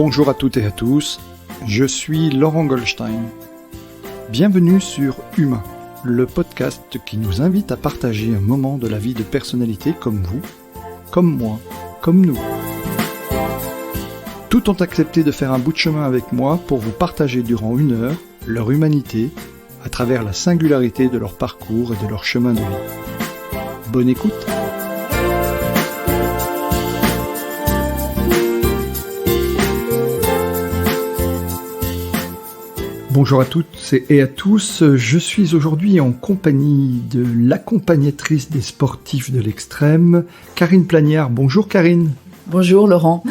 Bonjour à toutes et à tous, je suis Laurent Goldstein. Bienvenue sur Humain, le podcast qui nous invite à partager un moment de la vie de personnalités comme vous, comme moi, comme nous. Tous ont accepté de faire un bout de chemin avec moi pour vous partager durant 1 heure leur humanité à travers la singularité de leur parcours et de leur chemin de vie. Bonne écoute! Bonjour à toutes et à tous, je suis aujourd'hui en compagnie de l'accompagnatrice des sportifs de l'extrême, Karine Plagnard. Bonjour Karine. Bonjour Laurent.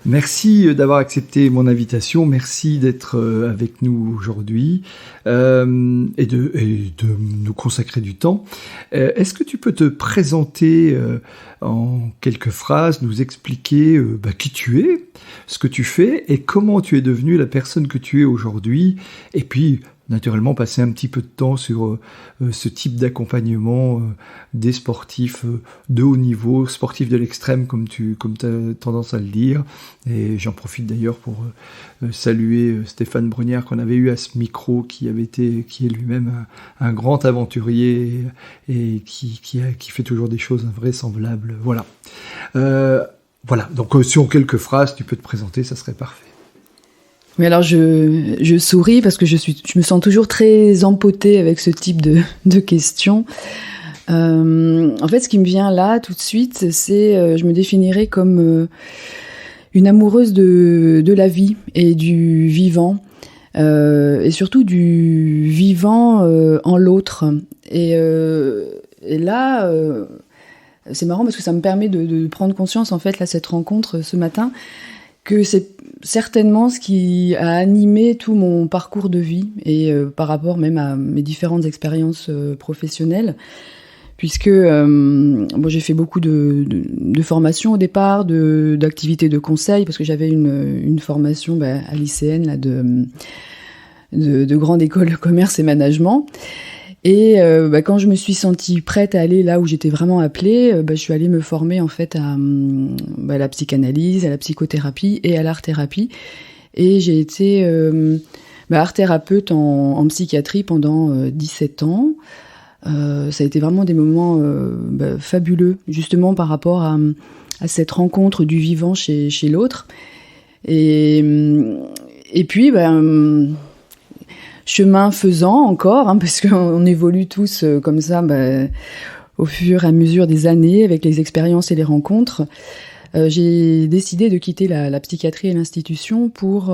Merci d'avoir accepté mon invitation, merci d'être avec nous aujourd'hui et de nous consacrer du temps. Est-ce que tu peux te présenter en quelques phrases, nous expliquer qui tu es, ce que tu fais et comment tu es devenue la personne que tu es aujourd'hui, et puis naturellement passer un petit peu de temps sur ce type d'accompagnement des sportifs de haut niveau, sportifs de l'extrême comme tu as tendance à le dire. Et j'en profite d'ailleurs pour saluer Stéphane Brunière qu'on avait eu à ce micro, qui est lui-même un grand aventurier et qui fait toujours des choses invraisemblables. Voilà. Donc si en quelques phrases tu peux te présenter, ça serait parfait. Mais alors je souris parce que je me sens toujours très empotée avec ce type de questions. En fait, ce qui me vient là tout de suite, c'est je me définirais comme une amoureuse de la vie et du vivant, et surtout du vivant en l'autre. Et là, c'est marrant parce que ça me permet de prendre conscience, en fait, là, cette rencontre ce matin, que c'est certainement ce qui a animé tout mon parcours de vie et par rapport même à mes différentes expériences professionnelles, puisque j'ai fait beaucoup de formations au départ, d'activités de conseil, parce que j'avais une formation à lycéenne là, de grande école de commerce et management. Et quand je me suis sentie prête à aller là où j'étais vraiment appelée, je suis allée me former en fait à la psychanalyse, à la psychothérapie et à l'art-thérapie. Et j'ai été art-thérapeute en psychiatrie pendant 17 ans. Ça a été vraiment des moments fabuleux, justement par rapport à cette rencontre du vivant chez l'autre. Et puis, chemin faisant encore, parce qu'on évolue tous comme ça au fur et à mesure des années avec les expériences et les rencontres. J'ai décidé de quitter la psychiatrie et l'institution pour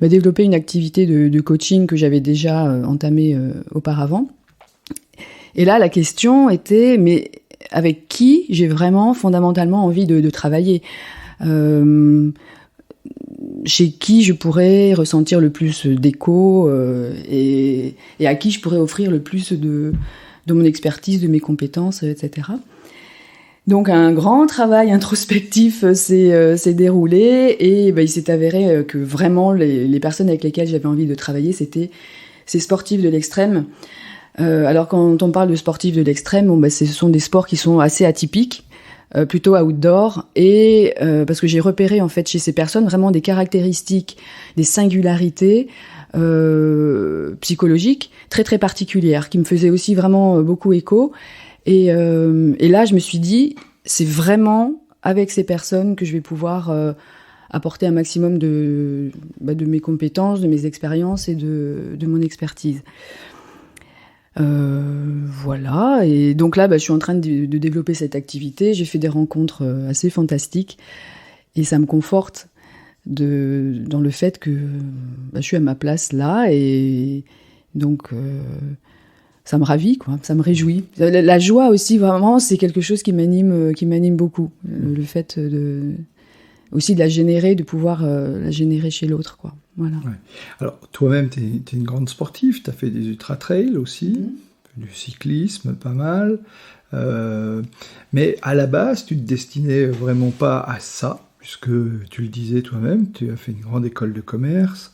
développer une activité de coaching que j'avais déjà entamée auparavant. Et là, la question était, mais avec qui j'ai vraiment fondamentalement envie de travailler, chez qui je pourrais ressentir le plus d'écho et à qui je pourrais offrir le plus de mon expertise, de mes compétences, etc. Donc un grand travail introspectif s'est déroulé et il s'est avéré que vraiment les personnes avec lesquelles j'avais envie de travailler, c'était ces sportifs de l'extrême. Alors quand on parle de sportifs de l'extrême, ce sont des sports qui sont assez atypiques, plutôt outdoor, et parce que j'ai repéré en fait chez ces personnes vraiment des caractéristiques, des singularités psychologiques très très particulières qui me faisaient aussi vraiment beaucoup écho. Et là je me suis dit, c'est vraiment avec ces personnes que je vais pouvoir apporter un maximum de mes compétences, de mes expériences et de mon expertise. Voilà, et donc là je suis en train de développer cette activité. J'ai fait des rencontres assez fantastiques et ça me conforte dans le fait que je suis à ma place là, et donc ça me ravit, quoi, ça me réjouit. La joie aussi, vraiment, c'est quelque chose qui m'anime beaucoup, le fait aussi de la générer, de pouvoir la générer chez l'autre, quoi. Voilà. Ouais. Alors, toi-même, tu es une grande sportive, tu as fait des ultra-trails aussi, du cyclisme, pas mal. Mais à la base, tu ne te destinais vraiment pas à ça, puisque tu le disais toi-même, tu as fait une grande école de commerce,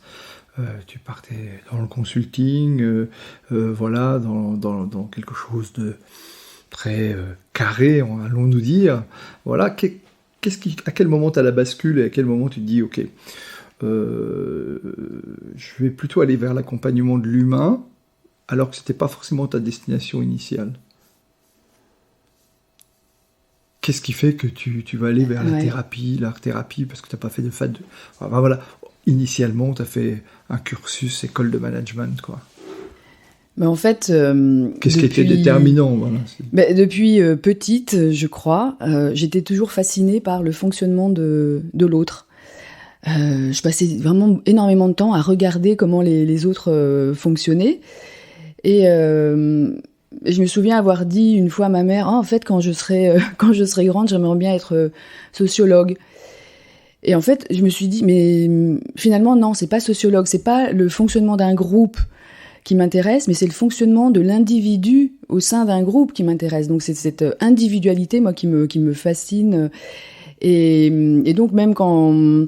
tu partais dans le consulting, dans quelque chose de très carré, allons-nous dire. Voilà, À quel moment tu as la bascule et à quel moment tu te dis, ok, je vais plutôt aller vers l'accompagnement de l'humain, alors que c'était pas forcément ta destination initiale? Qu'est-ce qui fait que tu vas aller vers la thérapie, l'art-thérapie, parce que tu n'as pas fait de FAD? Enfin, voilà. Initialement, tu as fait un cursus école de management, quoi. Mais en fait, qu'est-ce qui était déterminant, voilà. Depuis petite, je crois, j'étais toujours fascinée par le fonctionnement de l'autre. Je passais vraiment énormément de temps à regarder comment les autres fonctionnaient. Et je me souviens avoir dit une fois à ma mère, en fait, quand je serai grande, j'aimerais bien être sociologue. Et en fait, je me suis dit, mais finalement, non, c'est pas sociologue, c'est pas le fonctionnement d'un groupe qui m'intéresse, mais c'est le fonctionnement de l'individu au sein d'un groupe qui m'intéresse. Donc c'est cette individualité, moi, qui me fascine. Et donc même quand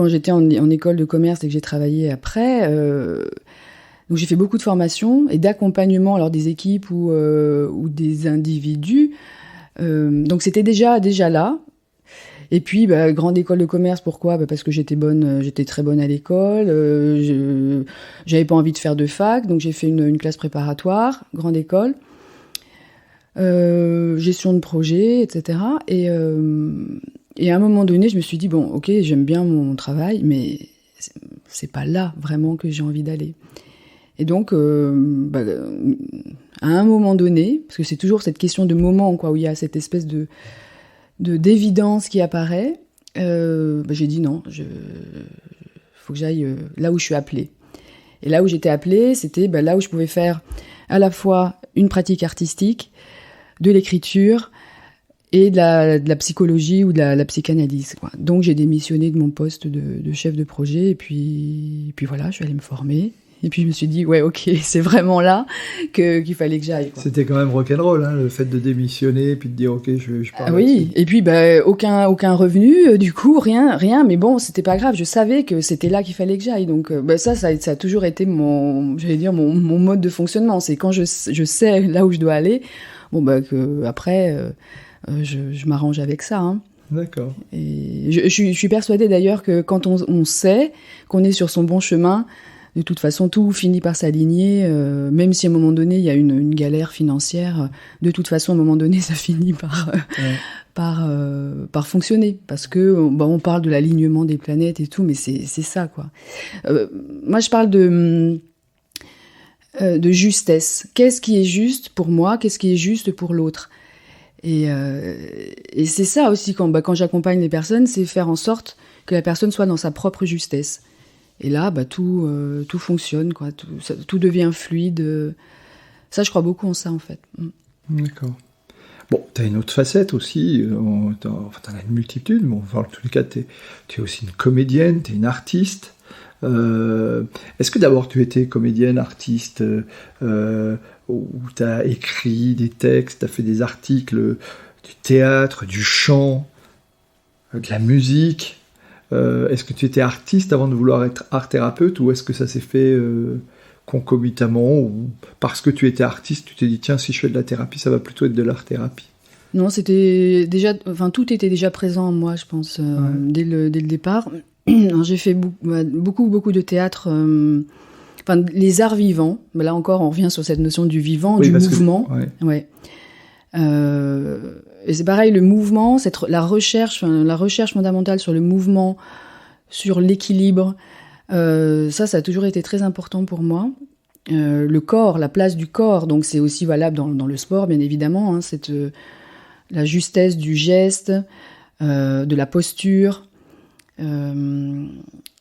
j'étais en école de commerce et que j'ai travaillé après, donc j'ai fait beaucoup de formations et d'accompagnement, alors des équipes ou des individus. Donc c'était déjà là. Et puis, grande école de commerce, pourquoi ? Parce que j'étais très bonne à l'école. J'avais pas envie de faire de fac, donc j'ai fait une classe préparatoire, grande école, gestion de projet, etc. Et à un moment donné, je me suis dit bon, ok, j'aime bien mon travail, mais c'est pas là vraiment que j'ai envie d'aller. Et donc, à un moment donné, parce que c'est toujours cette question de moment, quoi, où il y a cette espèce d'évidence qui apparaît, j'ai dit non, faut que j'aille là où je suis appelée. Et là où j'étais appelée, c'était là où je pouvais faire à la fois une pratique artistique, de l'écriture et de la psychologie ou de la psychanalyse, quoi. Donc j'ai démissionné de mon poste de chef de projet et puis voilà, je suis allée me former. Et puis je me suis dit, ouais, ok, c'est vraiment là qu'il fallait que j'aille, quoi. C'était quand même rock'n'roll, hein, le fait de démissionner et puis de dire, ok, je pars. Oui, et puis aucun revenu, du coup, rien. Mais bon, c'était pas grave. Je savais que c'était là qu'il fallait que j'aille. Donc ça a toujours été mon mode de fonctionnement. C'est quand je sais là où je dois aller, que après je m'arrange avec ça. Hein. D'accord. Et je suis persuadée d'ailleurs que quand on sait qu'on est sur son bon chemin, de toute façon, tout finit par s'aligner, même si à un moment donné, il y a une galère financière, de toute façon, à un moment donné, ça finit par fonctionner. Parce que, on parle de l'alignement des planètes et tout, mais c'est ça, quoi. Moi, je parle de justesse. Qu'est-ce qui est juste pour moi? Qu'est-ce qui est juste pour l'autre? Et c'est ça aussi, quand j'accompagne les personnes, c'est faire en sorte que la personne soit dans sa propre justesse. Et là, tout fonctionne, quoi. Tout devient fluide. Ça, je crois beaucoup en ça, en fait. D'accord. Bon, tu as une autre facette aussi. Tu en as une multitude, mais en tous les cas, tu es aussi une comédienne, tu es une artiste. Est-ce que d'abord tu étais comédienne, artiste, où tu as écrit des textes, tu as fait des articles, du théâtre, du chant, de la musique? Est-ce que tu étais artiste avant de vouloir être art-thérapeute, ou est-ce que ça s'est fait concomitamment, ou parce que tu étais artiste, tu t'es dit tiens, si je fais de la thérapie, ça va plutôt être de l'art-thérapie? Non, c'était déjà, tout était déjà présent en moi, je pense, dès le départ. Alors, j'ai fait beaucoup de théâtre, les arts vivants. Là encore, on revient sur cette notion du vivant, du mouvement. Ouais. Et c'est pareil, le mouvement, la recherche fondamentale sur le mouvement, sur l'équilibre, ça a toujours été très important pour moi. Le corps, la place du corps, donc c'est aussi valable dans le sport, bien évidemment, hein, la justesse du geste, de la posture,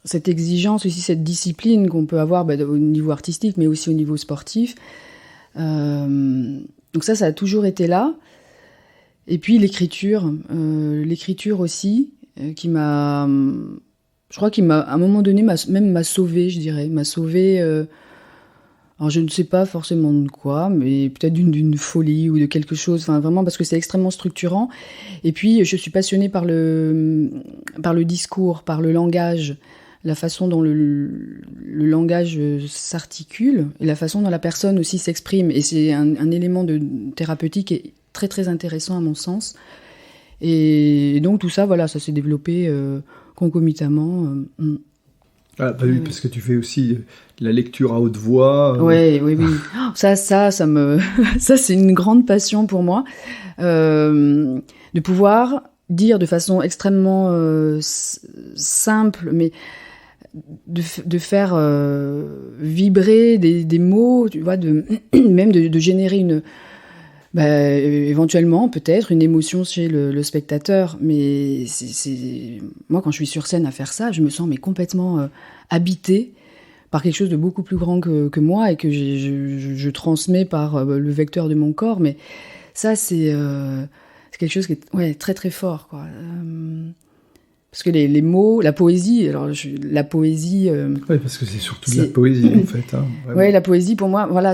cette exigence aussi, cette discipline qu'on peut avoir au niveau artistique, mais aussi au niveau sportif. Donc ça a toujours été là. Et puis l'écriture aussi, qui m'a, je crois qu'il m'a, à un moment donné, m'a sauvée, je dirais, m'a sauvée. Alors je ne sais pas forcément de quoi, mais peut-être d'une folie ou de quelque chose. Enfin vraiment parce que c'est extrêmement structurant. Et puis je suis passionnée par le discours, par le langage, la façon dont le langage s'articule et la façon dont la personne aussi s'exprime. Et c'est un élément de thérapeutique qui est très très intéressant à mon sens. Et donc tout ça, voilà, ça s'est développé concomitamment. Ah, bah oui, parce que tu fais aussi la lecture à haute voix. Oui. Ça c'est une grande passion pour moi, de pouvoir dire de façon extrêmement simple, mais de faire vibrer des mots, tu vois, même de générer éventuellement peut-être une émotion chez le spectateur. Mais moi, quand je suis sur scène à faire ça, je me sens complètement habitée par quelque chose de beaucoup plus grand que moi et que je transmets par le vecteur de mon corps. Mais ça, c'est quelque chose qui est très très fort, quoi. Parce que les mots, la poésie, la poésie... Oui, parce que c'est surtout de la poésie, en fait. Hein, oui, la poésie, pour moi, voilà,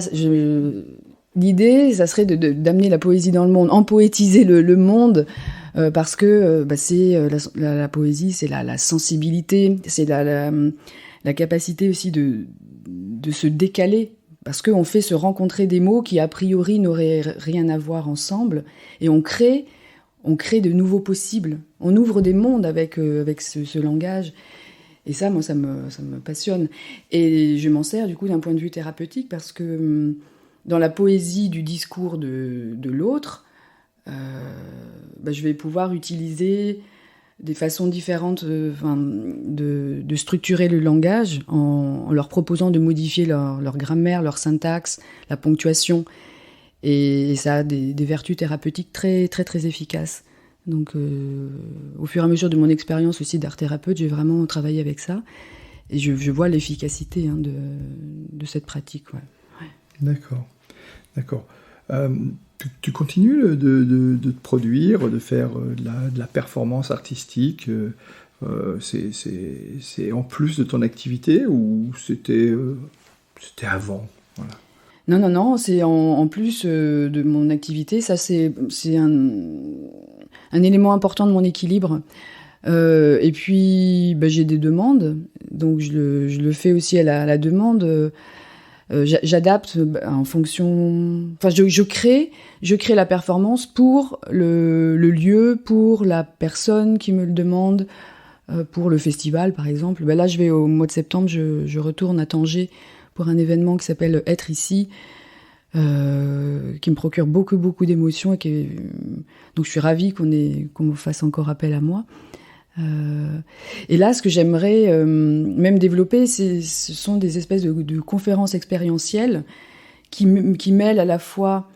l'idée, ça serait d'amener la poésie dans le monde, empoétiser le monde, parce que c'est la poésie, c'est la sensibilité, c'est la capacité aussi de se décaler, parce qu'on fait se rencontrer des mots qui, a priori, n'auraient rien à voir ensemble, et on crée de nouveaux possibles. On ouvre des mondes avec ce langage. Et ça, moi, ça me passionne. Et je m'en sers, du coup, d'un point de vue thérapeutique, parce que dans la poésie du discours de l'autre, je vais pouvoir utiliser des façons différentes de structurer le langage en leur proposant de modifier leur grammaire, leur syntaxe, la ponctuation. Et ça a des vertus thérapeutiques très, très, très efficaces. Donc, au fur et à mesure de mon expérience aussi d'art thérapeute, j'ai vraiment travaillé avec ça. Et je vois l'efficacité de cette pratique. Ouais. D'accord. Tu continues de te produire, de faire de la performance artistique. C'est en plus de ton activité ou c'était avant? Voilà. Non, c'est en plus de mon activité. Ça, c'est un élément important de mon équilibre. Et puis, j'ai des demandes, donc je le fais aussi à la demande. J'adapte en fonction... Enfin, je crée la performance pour le lieu, pour la personne qui me le demande, pour le festival, par exemple. Là, je vais au mois de septembre, je retourne à Tanger pour un événement qui s'appelle Être ici, qui me procure beaucoup, beaucoup d'émotions. Donc, je suis ravie qu'on me fasse encore appel à moi. Et là, ce que j'aimerais même développer, ce sont des espèces de conférences expérientielles qui mêlent à la fois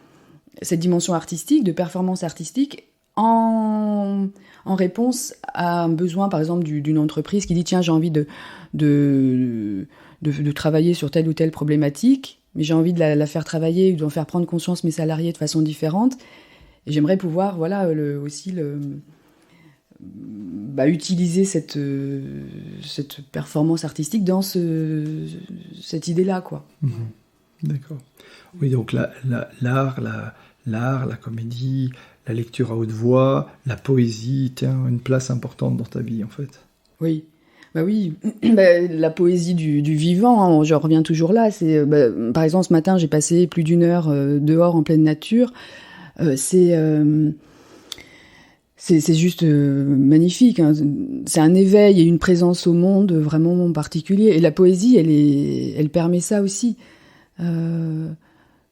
cette dimension artistique, de performance artistique, en réponse à un besoin, par exemple, d'une entreprise qui dit « Tiens, j'ai envie de travailler sur telle ou telle problématique, mais j'ai envie de la faire travailler ou d'en faire prendre conscience mes salariés de façon différente. » Et j'aimerais pouvoir, utiliser cette performance artistique dans cette idée-là, quoi. Mmh. D'accord. Oui, donc l'art, la comédie, la lecture à haute voix, la poésie tient une place importante dans ta vie, en fait. Oui. Oui, la poésie du vivant, hein, je reviens toujours là. Par exemple, ce matin, j'ai passé plus d'1 heure dehors en pleine nature. C'est juste magnifique. Hein. C'est un éveil et une présence au monde vraiment particulier. Et la poésie, elle permet ça aussi.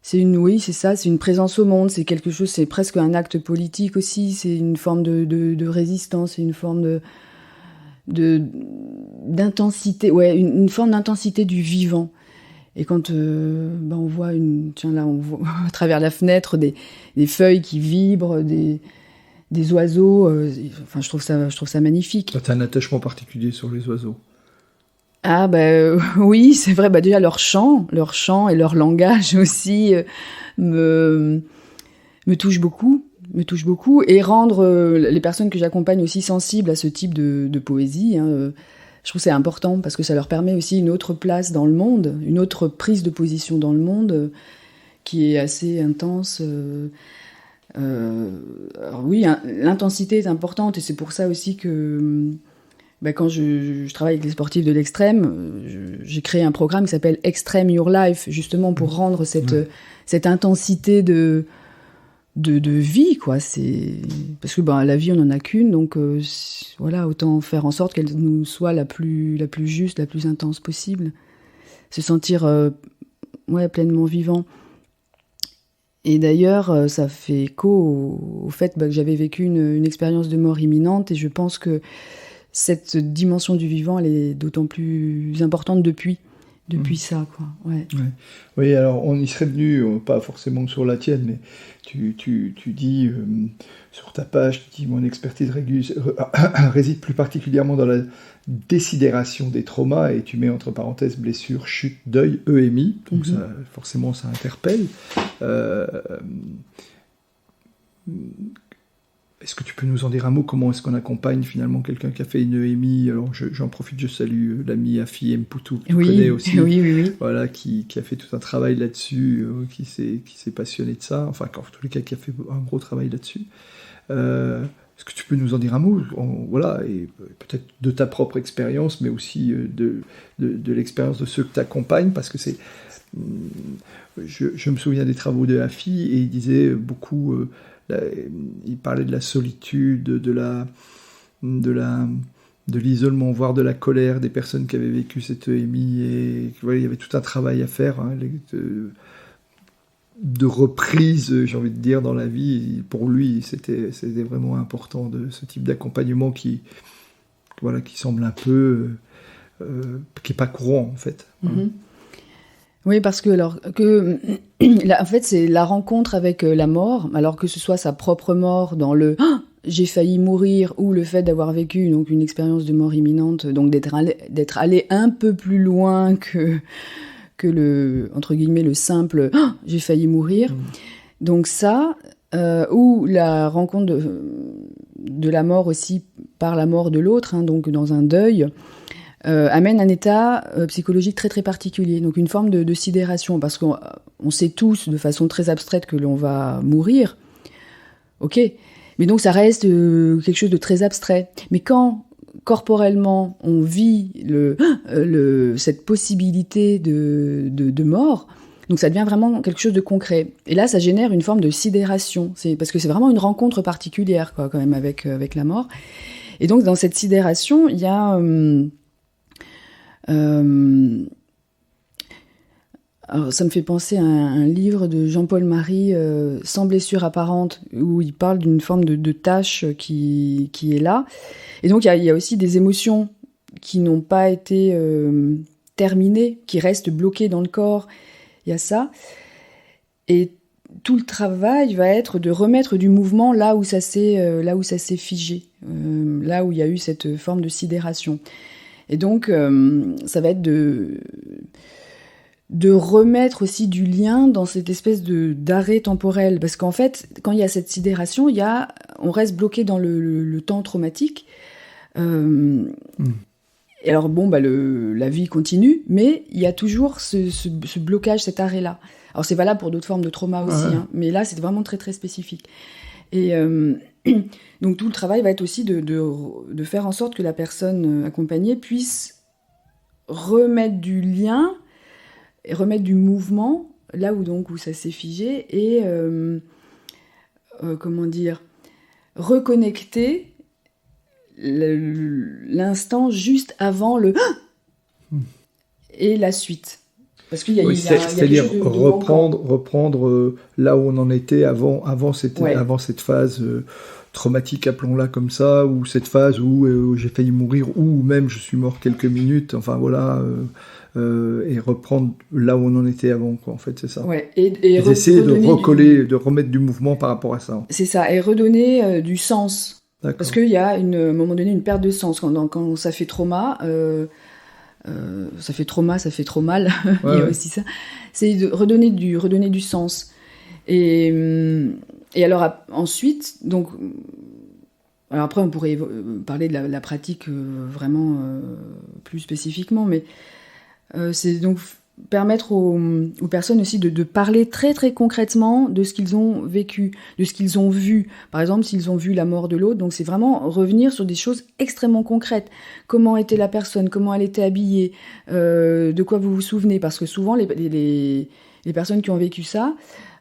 C'est une présence au monde. C'est quelque chose, c'est presque un acte politique aussi. C'est une forme de résistance, c'est une forme d'intensité, une forme d'intensité du vivant. Et quand on voit on voit à travers la fenêtre des feuilles qui vibrent, des oiseaux, je trouve ça magnifique. Tu as un attachement particulier sur les oiseaux? Ah oui, c'est vrai. Déjà leur chant et leur langage aussi me touche beaucoup. Et rendre les personnes que j'accompagne aussi sensibles à ce type de poésie, hein, je trouve que c'est important parce que ça leur permet aussi une autre place dans le monde, une autre prise de position dans le monde qui est assez intense. Alors oui, l'intensité est importante et c'est pour ça aussi que quand je travaille avec les sportifs de l'extrême, j'ai créé un programme qui s'appelle Extreme Your Life, justement pour rendre cette intensité de vie, quoi. Parce que la vie, on n'en a qu'une, donc voilà, autant faire en sorte qu'elle nous soit la plus juste, la plus intense possible. Se sentir pleinement vivant. Et d'ailleurs, ça fait écho au fait que j'avais vécu une expérience de mort imminente, et je pense que cette dimension du vivant, elle est d'autant plus importante depuis ça, quoi. Ouais. Ouais. Oui, alors on y serait venu, pas forcément sur la tienne, mais tu dis sur ta page, tu dis mon expertise réside plus particulièrement dans la désidération des traumas, et tu mets entre parenthèses blessure, chute, deuil, EMI, donc ça, forcément ça interpelle. Est-ce que tu peux nous en dire un mot? Comment est-ce qu'on accompagne finalement quelqu'un qui a fait une EMI? Alors j'en profite, je salue l'ami Afi Mpoutou, que tu connais aussi. Oui. Voilà, qui a fait tout un travail là-dessus, qui s'est passionné de ça, enfin en tous les cas qui a fait un gros travail là-dessus. Est-ce que tu peux nous en dire un mot? Voilà, et peut-être de ta propre expérience, mais aussi de l'expérience de ceux que tu accompagnes, parce que c'est... Je me souviens des travaux de Afi, et il disait beaucoup... il parlait de la solitude, de l'isolement, voire de la colère des personnes qui avaient vécu cette EMI, et voilà, il y avait tout un travail à faire, hein, de reprise, j'ai envie de dire, dans la vie. Pour lui, c'était vraiment important, de ce type d'accompagnement qui semble un peu qui n'est pas courant, en fait. Mm-hmm. Oui, parce que en fait, c'est la rencontre avec la mort, alors que ce soit sa propre mort dans le j'ai failli mourir, ou le fait d'avoir vécu donc une expérience de mort imminente, donc d'être allé un peu plus loin que le, entre guillemets, le simple j'ai failli mourir. Donc ça, ou la rencontre de la mort aussi par la mort de l'autre, hein, donc dans un deuil, amène un état psychologique très très particulier, donc une forme de sidération, parce qu'on sait tous de façon très abstraite que l'on va mourir, ok, mais donc ça reste quelque chose de très abstrait. Mais quand corporellement on vit cette possibilité de mort, donc ça devient vraiment quelque chose de concret. Et là, ça génère une forme de sidération, parce que c'est vraiment une rencontre particulière, quoi, quand même, avec la mort. Et donc dans cette sidération, il y a alors ça me fait penser à un livre de Jean-Paul Marie, Sans blessure apparente, où il parle d'une forme de tâche qui est là. Et donc il y a aussi des émotions qui n'ont pas été terminées, qui restent bloquées dans le corps. Il y a ça. Et tout le travail va être de remettre du mouvement là où ça s'est figé, là où il y a eu cette forme de sidération. Et donc, ça va être de remettre aussi du lien dans cette espèce d'arrêt temporel. Parce qu'en fait, quand il y a cette sidération, on reste bloqué dans le temps traumatique. Et alors, la vie continue, mais il y a toujours ce blocage, cet arrêt-là. Alors, c'est valable pour d'autres formes de trauma aussi, hein, mais là, c'est vraiment très, très spécifique. Et donc tout le travail va être aussi de faire en sorte que la personne accompagnée puisse remettre du lien, et remettre du mouvement là où ça s'est figé, et reconnecter l'instant juste avant et la suite. Parce qu'il y a, c'est-à-dire reprendre là où on en était avant cette phase traumatique, appelons-la comme ça, ou cette phase où j'ai failli mourir, ou même je suis mort quelques minutes, enfin voilà, et reprendre là où on en était avant, quoi, en fait, c'est ça. Ouais, et essayer de recoller, de remettre du mouvement par rapport à ça. C'est ça, et redonner du sens. D'accord. Parce qu'il y a à un moment donné une perte de sens quand ça fait trauma. Ça fait trauma, ça fait trop mal. Il y a aussi ça. C'est de redonner du sens. Et alors ensuite, donc, alors après on pourrait parler de la pratique vraiment plus spécifiquement, mais c'est donc permettre aux personnes aussi de parler très très concrètement de ce qu'ils ont vécu, de ce qu'ils ont vu. Par exemple, s'ils ont vu la mort de l'autre, donc c'est vraiment revenir sur des choses extrêmement concrètes. Comment était la personne, comment elle était habillée, de quoi vous vous souvenez, parce que souvent les personnes qui ont vécu ça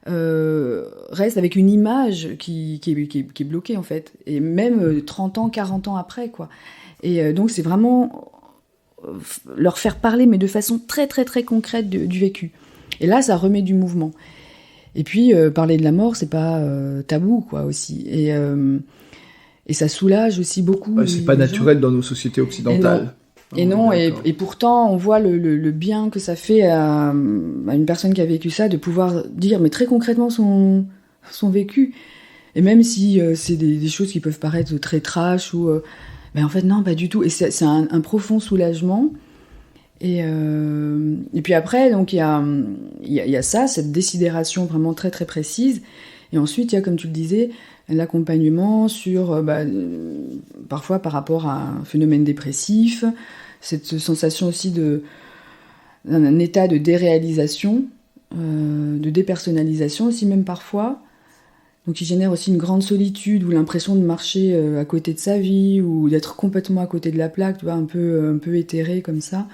reste avec une image qui est bloquée, en fait. Et même 30 ans, 40 ans après, quoi. Et donc, c'est vraiment leur faire parler, mais de façon très, très, très concrète du vécu. Et là, ça remet du mouvement. Et puis, parler de la mort, c'est pas tabou, quoi, aussi. Et ça soulage aussi beaucoup. Ouais, c'est pas naturel dans nos sociétés occidentales. Et non, et pourtant, on voit le bien que ça fait à une personne qui a vécu ça, de pouvoir dire, mais très concrètement, son vécu. Et même si c'est des choses qui peuvent paraître très trash, mais en fait, non, pas du tout. Et c'est un profond soulagement. Et puis après, donc, il y a ça, cette désidération vraiment très, très précise. Et ensuite, il y a, comme tu le disais, l'accompagnement sur, parfois par rapport à un phénomène dépressif, cette sensation aussi d'un état de déréalisation, de dépersonnalisation aussi même parfois, donc qui génère aussi une grande solitude ou l'impression de marcher à côté de sa vie ou d'être complètement à côté de la plaque, tu vois, un peu éthéré comme ça.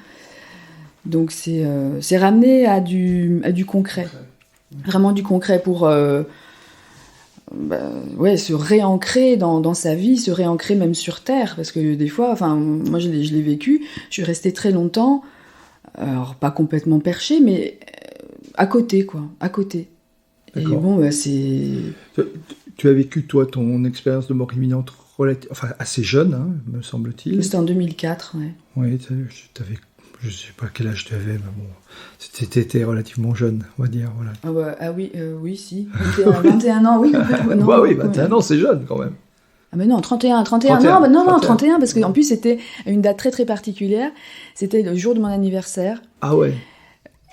Donc c'est ramener à du concret, vraiment du concret pour se réancrer dans sa vie, se réancrer même sur Terre, parce que des fois, enfin, moi je l'ai vécu, je suis restée très longtemps, alors pas complètement perchée, mais à côté, quoi, à côté. D'accord. Et bon, c'est... Tu as vécu, toi, ton expérience de mort imminente assez jeune, hein, me semble-t-il. C'était en 2004, ouais. Oui, je sais pas quel âge tu avais, mais bon, t'étais relativement jeune, on va dire, voilà. Oui, si. 21 ans, oui. Non, bah oui, 21 ans, c'est jeune quand même. Ah mais non, 31, 31 non, 31, parce qu'en plus c'était une date très très particulière, c'était le jour de mon anniversaire. Ah ouais.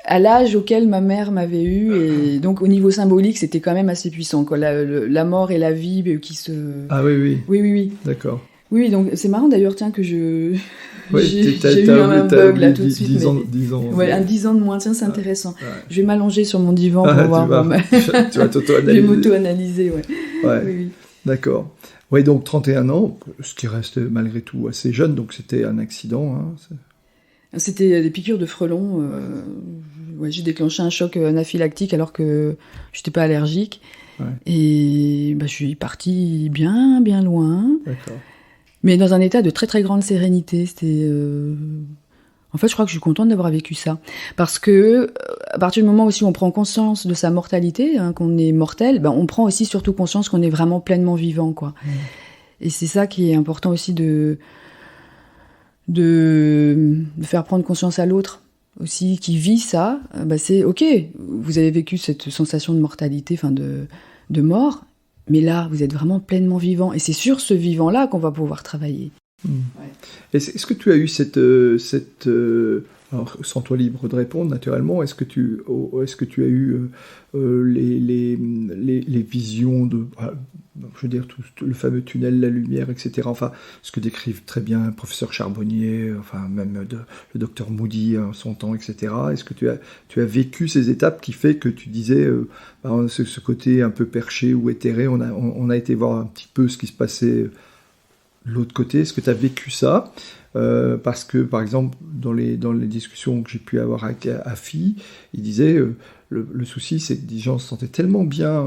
À l'âge auquel ma mère m'avait eu, et donc au niveau symbolique, c'était quand même assez puissant, quoi. La mort et la vie qui se... Ah oui. Oui. D'accord. Oui, donc c'est marrant d'ailleurs, tiens, que j'ai eu un t'as bug là tout de suite. 10 ans. Ouais, un 10 ans de moins, tiens, c'est intéressant. Ouais. Je vais m'allonger sur mon divan pour voir. Tu vas t'auto-analyser. Je vais m'auto-analyser, ouais. Oui. D'accord. Oui, donc 31 ans, ce qui reste malgré tout assez jeune, donc c'était un accident. Hein, c'était des piqûres de frelons. J'ai déclenché un choc anaphylactique alors que je n'étais pas allergique. Ouais. Et je suis partie bien, bien loin. D'accord. Mais dans un état de très, très grande sérénité. C'était... En fait, je crois que je suis contente d'avoir vécu ça. Parce que, à partir du moment aussi où on prend conscience de sa mortalité, hein, qu'on est mortel, on prend aussi surtout conscience qu'on est vraiment pleinement vivant, quoi. Et c'est ça qui est important aussi de faire prendre conscience à l'autre aussi, qui vit ça. C'est OK, vous avez vécu cette sensation de mortalité, de mort, mais là, vous êtes vraiment pleinement vivant. Et c'est sur ce vivant-là qu'on va pouvoir travailler. Ouais. Est-ce que tu as eu cette alors, sens-toi libre de répondre naturellement, est-ce que tu as eu les visions de, je veux dire, tout le fameux tunnel, la lumière, etc. Enfin, ce que décrivent très bien le professeur Charbonnier, enfin même le docteur Moody en son temps, etc. Est-ce que tu as vécu ces étapes qui fait que tu disais ce côté un peu perché ou éthéré, on a été voir un petit peu ce qui se passait de l'autre côté. Est-ce que tu as vécu ça? Parce que, par exemple, dans les discussions que j'ai pu avoir avec Afi, il disait le souci, c'est que les gens se sentaient tellement bien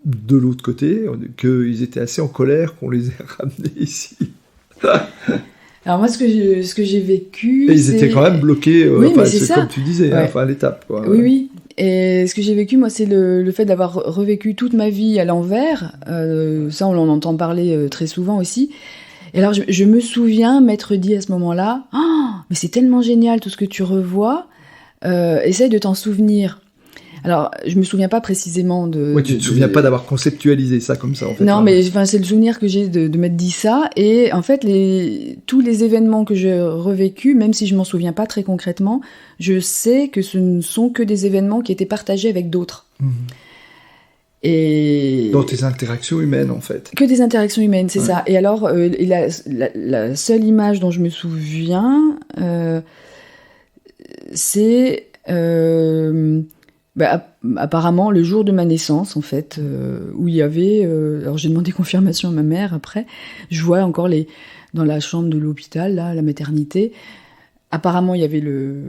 de l'autre côté qu'ils étaient assez en colère qu'on les ait ramenés ici. Alors moi, ce que j'ai vécu, et ils étaient quand même bloqués, c'est ça. Comme tu disais, ouais. À l'étape. Quoi. Oui. Et ce que j'ai vécu, moi, c'est le fait d'avoir revécu toute ma vie à l'envers. Ça, on en entend parler très souvent aussi. Et alors, je me souviens m'être dit à ce moment-là, « Oh, mais c'est tellement génial tout ce que tu revois, essaye de t'en souvenir. » Alors, je me souviens pas précisément de... Oui, tu te souviens pas d'avoir conceptualisé ça comme ça, en fait. Non, mais c'est le souvenir que j'ai de m'être dit ça. Et en fait, tous les événements que j'ai revécus, même si je m'en souviens pas très concrètement, je sais que ce ne sont que des événements qui étaient partagés avec d'autres. Mmh. Et... Dans tes interactions humaines, en fait. Que des interactions humaines, c'est ça. Et alors, la seule image dont je me souviens, c'est apparemment le jour de ma naissance, en fait, où il y avait... alors, j'ai demandé confirmation à ma mère, après. Je vois encore dans la chambre de l'hôpital, là, la maternité. Apparemment, il y avait le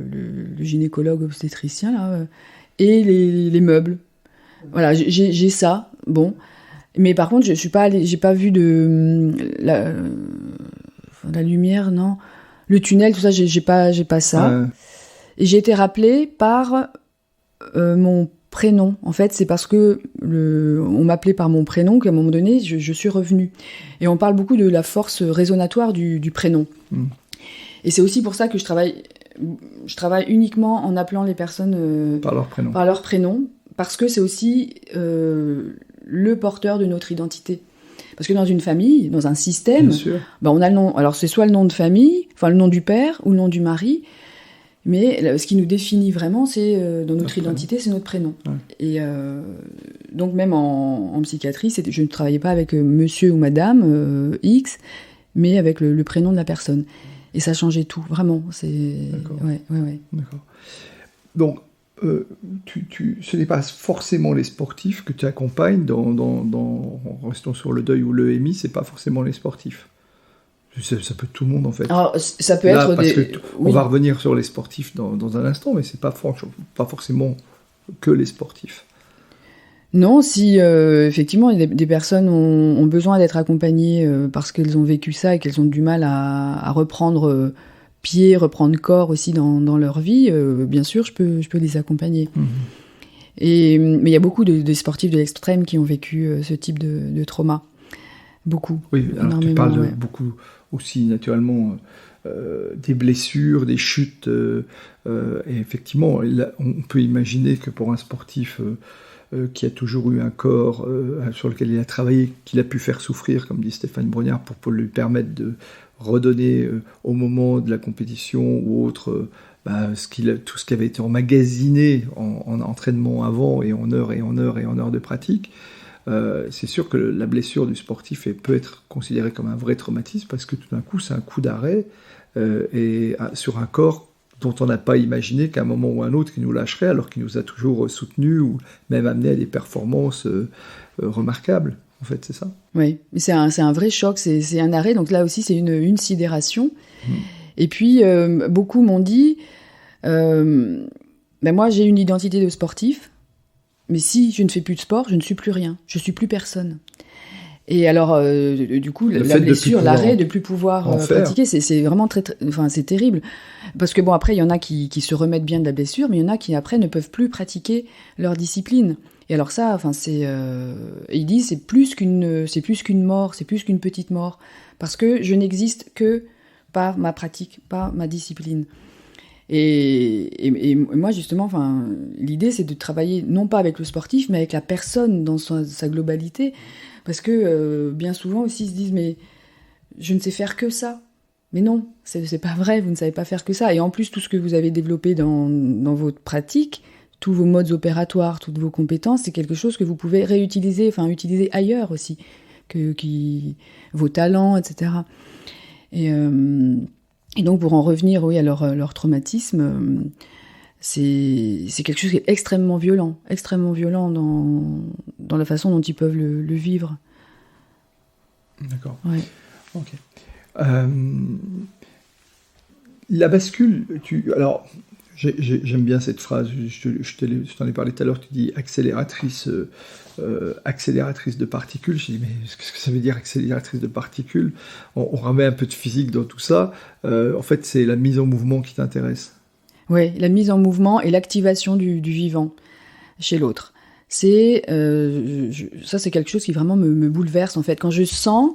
gynécologue obstétricien, là... et les meubles. Voilà, j'ai ça. Bon, mais par contre, je suis pas allée, j'ai pas vu de la lumière, non. Le tunnel, tout ça, j'ai pas ça. Et j'ai été rappelée par mon prénom. En fait, c'est parce que on m'appelait par mon prénom qu'à un moment donné, je suis revenue. Et on parle beaucoup de la force résonatoire du prénom. Et c'est aussi pour ça que je travaille uniquement en appelant les personnes par leur prénom. Parce que c'est aussi le porteur de notre identité. Parce que dans une famille, dans un système, on a le nom. Alors c'est soit le nom de famille, enfin le nom du père ou le nom du mari, mais ce qui nous définit vraiment, c'est dans notre identité, c'est notre prénom. Ouais. Et donc même en psychiatrie, je ne travaillais pas avec monsieur ou madame X, mais avec le prénom de la personne. Et ça changeait tout, vraiment. D'accord. Ouais. D'accord. Donc, ce n'est pas forcément les sportifs que tu accompagnes restons sur le deuil ou l'EMI, c'est pas forcément les sportifs. Ça peut être tout le monde en fait. Alors, ça peut être on va revenir sur les sportifs dans un instant, mais c'est pas forcément que les sportifs. Non, si effectivement des personnes ont besoin d'être accompagnées parce qu'elles ont vécu ça et qu'elles ont du mal à reprendre pied, reprendre corps aussi dans leur vie, bien sûr, je peux les accompagner. Mais il y a beaucoup de sportifs de l'extrême qui ont vécu ce type de trauma. Beaucoup. Oui, alors tu parles beaucoup aussi naturellement des blessures, des chutes. Et effectivement, on peut imaginer que pour un sportif qui a toujours eu un corps sur lequel il a travaillé, qu'il a pu faire souffrir, comme dit Stéphane Brognard, pour lui permettre de redonner au moment de la compétition ou autre tout ce qui avait été emmagasiné en entraînement avant et en heures de pratique. C'est sûr que la blessure du sportif peut être considérée comme un vrai traumatisme parce que tout d'un coup c'est un coup d'arrêt sur un corps dont on n'a pas imaginé qu'à un moment ou un autre il nous lâcherait alors qu'il nous a toujours soutenus ou même amené à des performances remarquables. En fait, c'est ça. Oui, mais c'est un vrai choc, c'est un arrêt. Donc là aussi, c'est une sidération. Et puis, beaucoup m'ont dit, moi, j'ai une identité de sportif, mais si je ne fais plus de sport, je ne suis plus rien. Je ne suis plus personne. Et alors, du coup, la blessure, l'arrêt de plus pouvoir pratiquer, c'est vraiment c'est terrible. Parce que bon, après, il y en a qui se remettent bien de la blessure, mais il y en a qui, après, ne peuvent plus pratiquer leur discipline. Et alors ça, il dit, c'est plus qu'une mort, c'est plus qu'une petite mort. Parce que je n'existe que par ma pratique, par ma discipline. Et moi, justement, l'idée, c'est de travailler non pas avec le sportif, mais avec la personne dans sa globalité. Parce que bien souvent aussi, ils se disent, mais je ne sais faire que ça. Mais non, c'est pas vrai, vous ne savez pas faire que ça. Et en plus, tout ce que vous avez développé dans votre pratique, tous vos modes opératoires, toutes vos compétences, c'est quelque chose que vous pouvez réutiliser, utiliser ailleurs aussi, vos talents, etc. Et donc, pour en revenir, à leur traumatisme, c'est quelque chose qui est extrêmement violent dans la façon dont ils peuvent le vivre. D'accord. Ouais. Ok. La bascule, alors j'aime bien cette phrase, je t'en ai parlé tout à l'heure, tu dis accélératrice de particules. Je dis mais qu'est-ce que ça veut dire accélératrice de particules? On remet un peu de physique dans tout ça. En fait, c'est la mise en mouvement qui t'intéresse. Oui, la mise en mouvement et l'activation du vivant chez l'autre. Ça, c'est quelque chose qui vraiment me bouleverse en fait. Quand je sens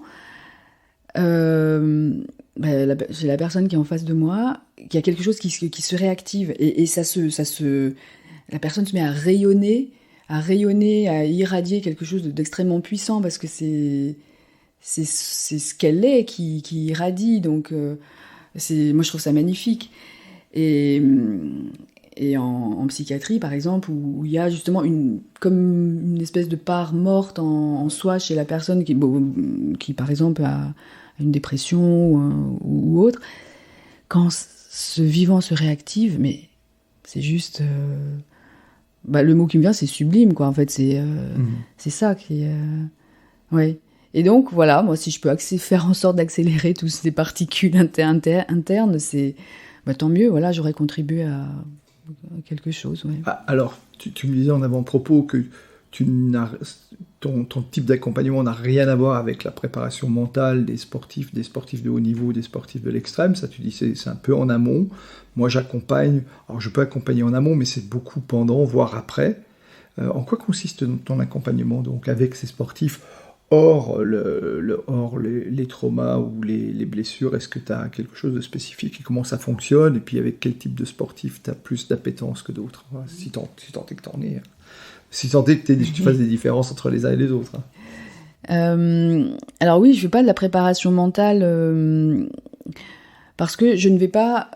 j'ai la personne qui est en face de moi, qui a quelque chose qui se réactive et la personne se met à rayonner, à irradier quelque chose d'extrêmement puissant parce que c'est ce qu'elle est qui irradie. Donc moi je trouve ça magnifique. Et en psychiatrie, par exemple, où il y a justement comme une espèce de part morte en soi chez la personne qui par exemple, a une dépression ou autre, quand ce vivant se réactive, mais c'est juste... le mot qui me vient, c'est sublime, quoi. En fait, c'est ça qui... ouais. Et donc, voilà, moi, si je peux faire en sorte d'accélérer toutes ces particules internes, c'est... tant mieux, voilà, j'aurais contribué quelque chose. Ouais. Alors, tu me disais en avant-propos que ton type d'accompagnement n'a rien à voir avec la préparation mentale des sportifs de haut niveau, des sportifs de l'extrême. Ça, tu dis, c'est un peu en amont. Moi, j'accompagne. Alors, je peux accompagner en amont, mais c'est beaucoup pendant, voire après. En quoi consiste ton accompagnement donc avec ces sportifs hors les traumas ou les blessures? Est-ce que tu as quelque chose de spécifique et comment ça fonctionne? Et puis avec quel type de sportif tu as plus d'appétence que d'autres? Voilà, si tant est que t'en es. Si tant est que tu fasses des différences entre les uns et les autres. Alors oui, je ne fais pas de la préparation mentale parce que je ne vais pas,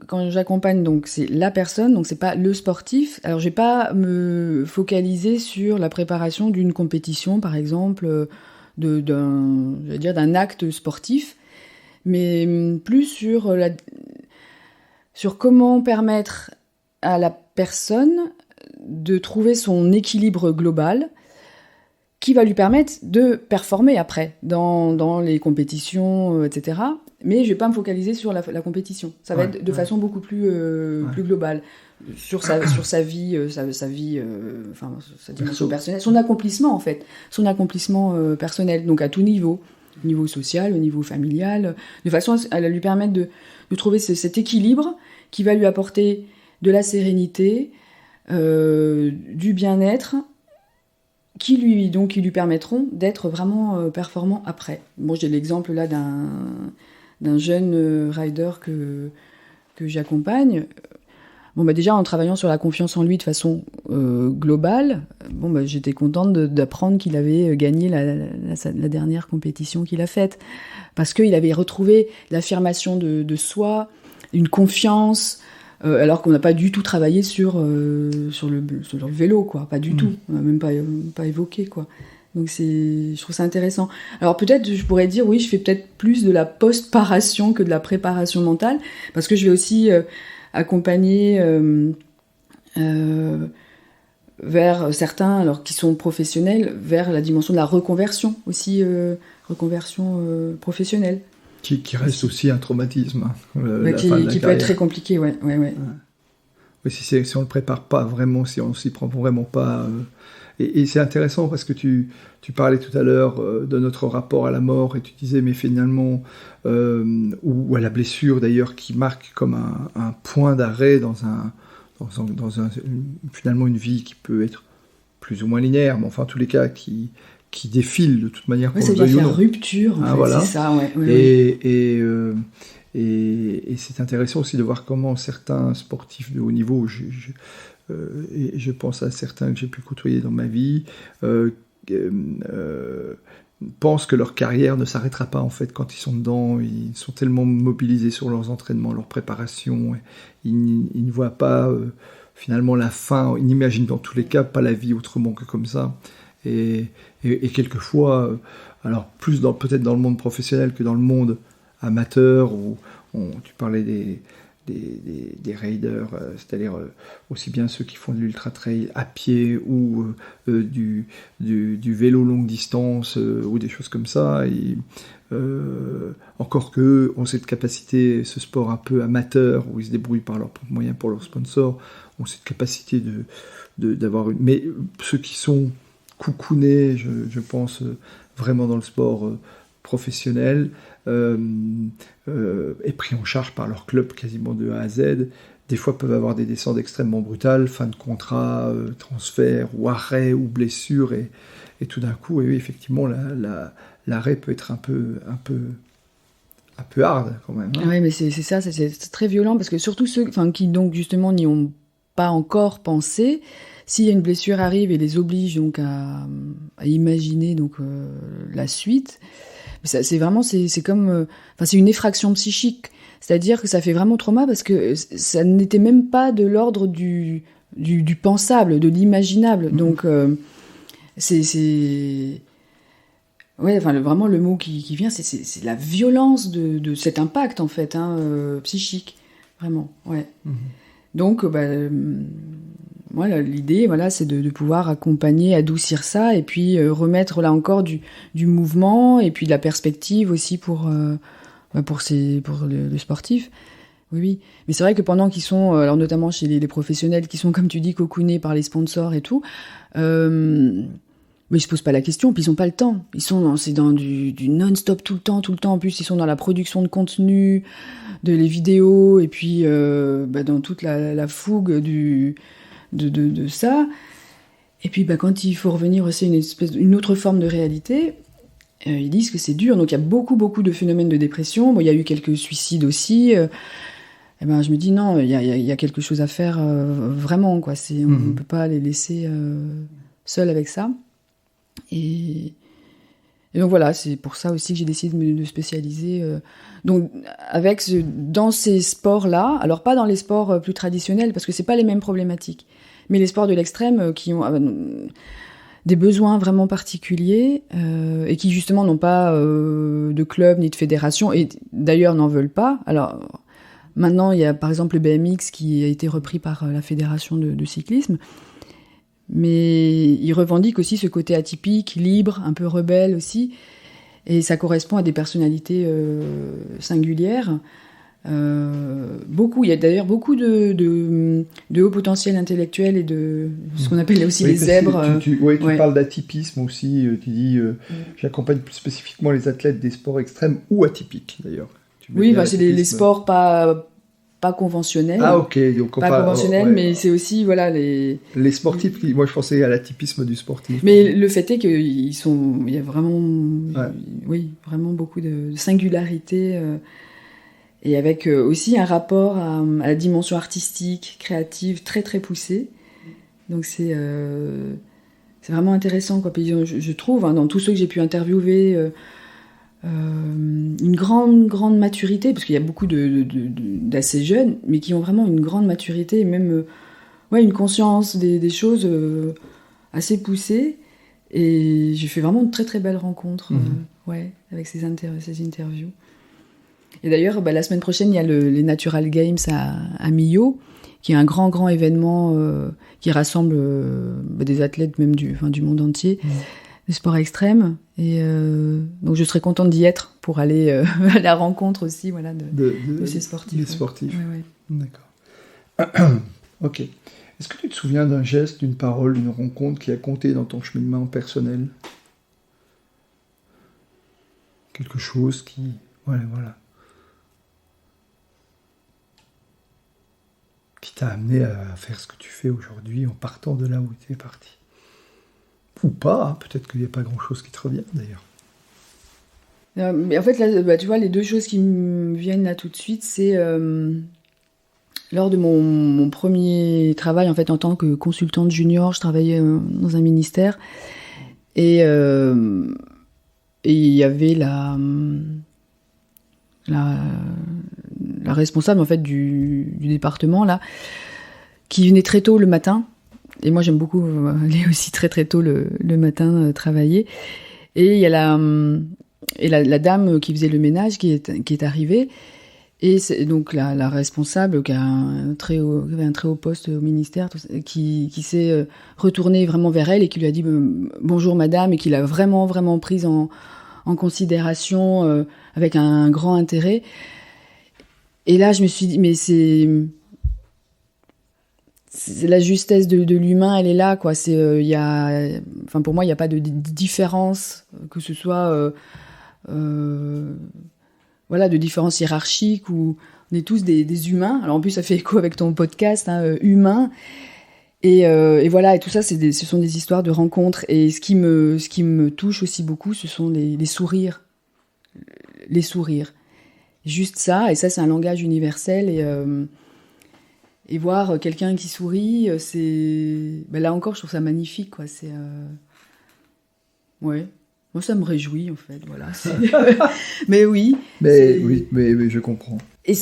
quand j'accompagne, donc c'est la personne, donc c'est pas le sportif. Alors je vais pas me focaliser sur la préparation d'une compétition, par exemple, d'un acte sportif, mais plus sur comment permettre à la personne de trouver son équilibre global qui va lui permettre de performer après dans les compétitions, etc. Mais je ne vais pas me focaliser sur la compétition. Ça va être de façon beaucoup plus globale. Sur sa vie, sa dimension personnelle, son accomplissement en fait. Son accomplissement personnel, donc à tout niveau. Au niveau social, au niveau familial. De façon à lui permettre de trouver cet équilibre qui va lui apporter de la sérénité, du bien-être, qui lui permettront d'être vraiment performant après. Bon, j'ai l'exemple là d'un jeune rider que j'accompagne. Bon, déjà, en travaillant sur la confiance en lui de façon globale, j'étais contente d'apprendre qu'il avait gagné la dernière compétition qu'il a faite. Parce qu'il avait retrouvé l'affirmation de soi, une confiance, alors qu'on n'a pas du tout travaillé sur le vélo, quoi. Pas du tout. On n'a même pas évoqué, quoi. Donc je trouve ça intéressant. Alors peut-être, je pourrais dire, oui, je fais peut-être plus de la post-paration que de la préparation mentale, parce que je vais aussi accompagner vers certains, alors qui sont professionnels, vers la dimension de la reconversion aussi, reconversion professionnelle. Qui reste aussi un traumatisme. Qui peut être très compliqué, ouais. Oui, si on ne le prépare pas vraiment, si on ne s'y prend vraiment pas. Et c'est intéressant parce que tu parlais tout à l'heure de notre rapport à la mort et tu disais, mais finalement, ou à la blessure d'ailleurs, qui marque comme un point d'arrêt dans finalement une vie qui peut être plus ou moins linéaire, mais enfin en tous les cas qui défile de toute manière. Oui, ça veut dire faire rupture, en fait, voilà. C'est ça, Et c'est intéressant aussi de voir comment certains sportifs de haut niveau, et je pense à certains que j'ai pu côtoyer dans ma vie, pensent que leur carrière ne s'arrêtera pas en fait quand ils sont dedans. Ils sont tellement mobilisés sur leurs entraînements, leur préparation, ils ne voient pas finalement la fin, ils n'imaginent dans tous les cas pas la vie autrement que comme ça. Et quelquefois, alors plus peut-être dans le monde professionnel que dans le monde amateur, où tu parlais des raiders, c'est-à-dire aussi bien ceux qui font de l'ultra-trail à pied ou du vélo longue distance ou des choses comme ça. Et, encore qu'eux ont cette capacité, ce sport un peu amateur, où ils se débrouillent par leurs propres moyens pour leurs sponsors, ont cette capacité d'avoir une... Mais ceux qui sont coucounés, je pense, vraiment dans le sport professionnel, et pris en charge par leur club quasiment de A à Z, des fois peuvent avoir des descentes extrêmement brutales, fin de contrat, transfert, ou arrêt, ou blessure, et tout d'un coup, et oui, effectivement, l'arrêt peut être un peu hard quand même. Hein. Oui, mais c'est ça, c'est très violent, parce que surtout ceux qui donc justement n'y ont pas encore pensé, s'il y a une blessure arrive et les oblige donc à imaginer donc la suite, c'est vraiment c'est comme c'est une effraction psychique, c'est-à-dire que ça fait vraiment trauma parce que ça n'était même pas de l'ordre du pensable, de l'imaginable. Donc vraiment le mot qui vient, c'est la violence de cet impact en fait, psychique, vraiment, ouais. Donc voilà, l'idée, c'est de pouvoir accompagner, adoucir ça, et puis remettre là encore du mouvement, et puis de la perspective aussi pour le sportif. oui. Mais c'est vrai que pendant qu'ils sont, alors notamment chez les professionnels qui sont, comme tu dis, cocoonés par les sponsors et tout, mais ils se posent pas la question, puis ils ont pas le temps. C'est dans du non-stop tout le temps. En plus, ils sont dans la production de contenu, de les vidéos, et puis dans toute la fougue de ça. Et puis quand il faut revenir aussi à une autre forme de réalité, ils disent que c'est dur. Donc il y a beaucoup de phénomènes de dépression. Bon, il y a eu quelques suicides aussi. Et je me dis non, il y a quelque chose à faire vraiment, quoi. On ne peut pas les laisser seuls avec ça. Et donc voilà, c'est pour ça aussi que j'ai décidé de me spécialiser. Donc dans ces sports-là, alors pas dans les sports plus traditionnels, parce que c'est pas les mêmes problématiques, mais les sports de l'extrême qui ont des besoins vraiment particuliers et qui justement n'ont pas de club ni de fédération, et d'ailleurs n'en veulent pas. Alors maintenant, il y a par exemple le BMX qui a été repris par la fédération de cyclisme. Mais il revendique aussi ce côté atypique, libre, un peu rebelle aussi. Et ça correspond à des personnalités singulières. Il y a d'ailleurs beaucoup de haut potentiel intellectuel et de ce qu'on appelle aussi les zèbres. Tu parles d'atypisme aussi. Tu dis j'accompagne plus spécifiquement les athlètes des sports extrêmes ou atypiques d'ailleurs. Oui, c'est les sports pas conventionnels. Ah ok, donc pas conventionnels, mais c'est aussi les sportifs. Moi je pensais à l'atypisme du sportif. Mais le fait est il y a vraiment vraiment beaucoup de singularité et avec aussi un rapport à la dimension artistique, créative très très poussée. Donc c'est vraiment intéressant, quoi. Puis, je trouve dans tous ceux que j'ai pu interviewer une grande maturité, parce qu'il y a beaucoup d'assez jeunes, mais qui ont vraiment une grande maturité, et même une conscience des choses assez poussée. Et j'ai fait vraiment de très très belles rencontres avec ces interviews. Et d'ailleurs, la semaine prochaine, il y a les Natural Games à Millau, qui est un grand événement qui rassemble des athlètes même du monde entier. Des sports extrêmes, et donc je serais contente d'y être pour aller à la rencontre aussi de ces sportifs. Des sportifs. Ouais. D'accord. Ok. Est-ce que tu te souviens d'un geste, d'une parole, d'une rencontre qui a compté dans ton cheminement personnel ? Quelque chose qui... Voilà. Qui t'a amené à faire ce que tu fais aujourd'hui en partant de là où tu es parti ? Ou pas, peut-être qu'il n'y a pas grand-chose qui te revient, d'ailleurs. Mais en fait, là, tu vois, les deux choses qui me viennent là tout de suite, c'est lors de mon premier travail, en fait, en tant que consultante junior, je travaillais dans un ministère, et il y avait la responsable, en fait, du département, là, qui venait très tôt le matin. Et moi, j'aime beaucoup aller aussi très très tôt le matin travailler. Et il y a la dame qui faisait le ménage qui est arrivée. Et c'est donc la responsable qui avait un très haut poste au ministère, qui s'est retournée vraiment vers elle et qui lui a dit bonjour madame, et qui l'a vraiment prise en considération avec un grand intérêt. Et là, je me suis dit, mais c'est la justesse de l'humain, elle est là, quoi. Pour moi, il n'y a pas de différence, que ce soit de différence hiérarchique, où on est tous des humains. Alors en plus, ça fait écho avec ton podcast, humain. Et voilà, et tout ça, ce sont des histoires de rencontres. Et ce qui me touche aussi beaucoup, ce sont les sourires. Les sourires. Juste ça, et ça, c'est un langage universel. Et voir quelqu'un qui sourit, c'est... là encore, je trouve ça magnifique, quoi. C'est... Ouais. Moi, ça me réjouit, en fait, voilà. Mais oui. Mais je comprends. Et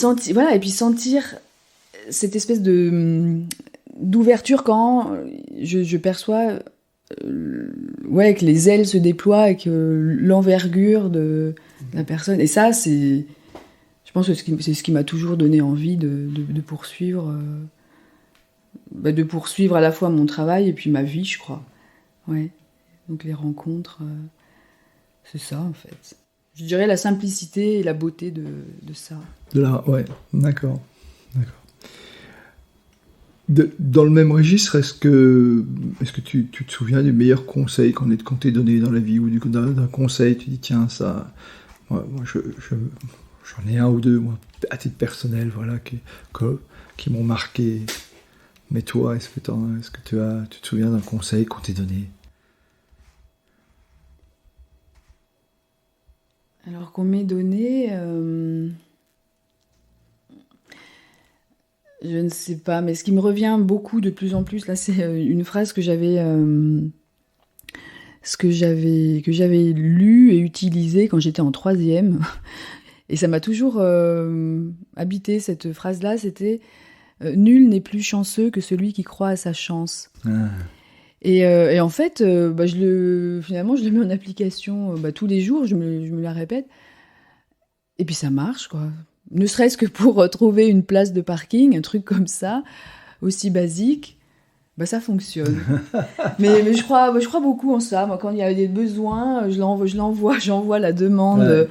puis sentir cette espèce d'ouverture quand je perçois que les ailes se déploient et que l'envergure de la personne... Et ça, c'est... Je pense que c'est ce qui m'a toujours donné envie de poursuivre, de poursuivre à la fois mon travail et puis ma vie, je crois. Ouais. Donc les rencontres, c'est ça en fait. Je dirais la simplicité et la beauté de ça. Ouais, d'accord. D'accord. Dans le même registre, est-ce que tu te souviens du meilleur conseil qu'on t'ait donné dans la vie, ou d'un conseil, tu dis tiens ça, moi j'en ai un ou deux, moi, à titre personnel, voilà, qui m'ont marqué. Mais toi, est-ce que tu te souviens d'un conseil qu'on t'ait donné? Alors qu'on m'ait donné, je ne sais pas, mais ce qui me revient beaucoup de plus en plus, là, c'est une phrase que j'avais lue et utilisée quand j'étais en 3e. Et ça m'a toujours habité, cette phrase-là, c'était « Nul n'est plus chanceux que celui qui croit à sa chance ». Et en fait, finalement, je le mets en application tous les jours, je me la répète. Et puis ça marche, quoi. Ne serait-ce que pour trouver une place de parking, un truc comme ça, aussi basique, ça fonctionne. mais je crois beaucoup en ça. Moi, quand il y a des besoins, j'envoie la demande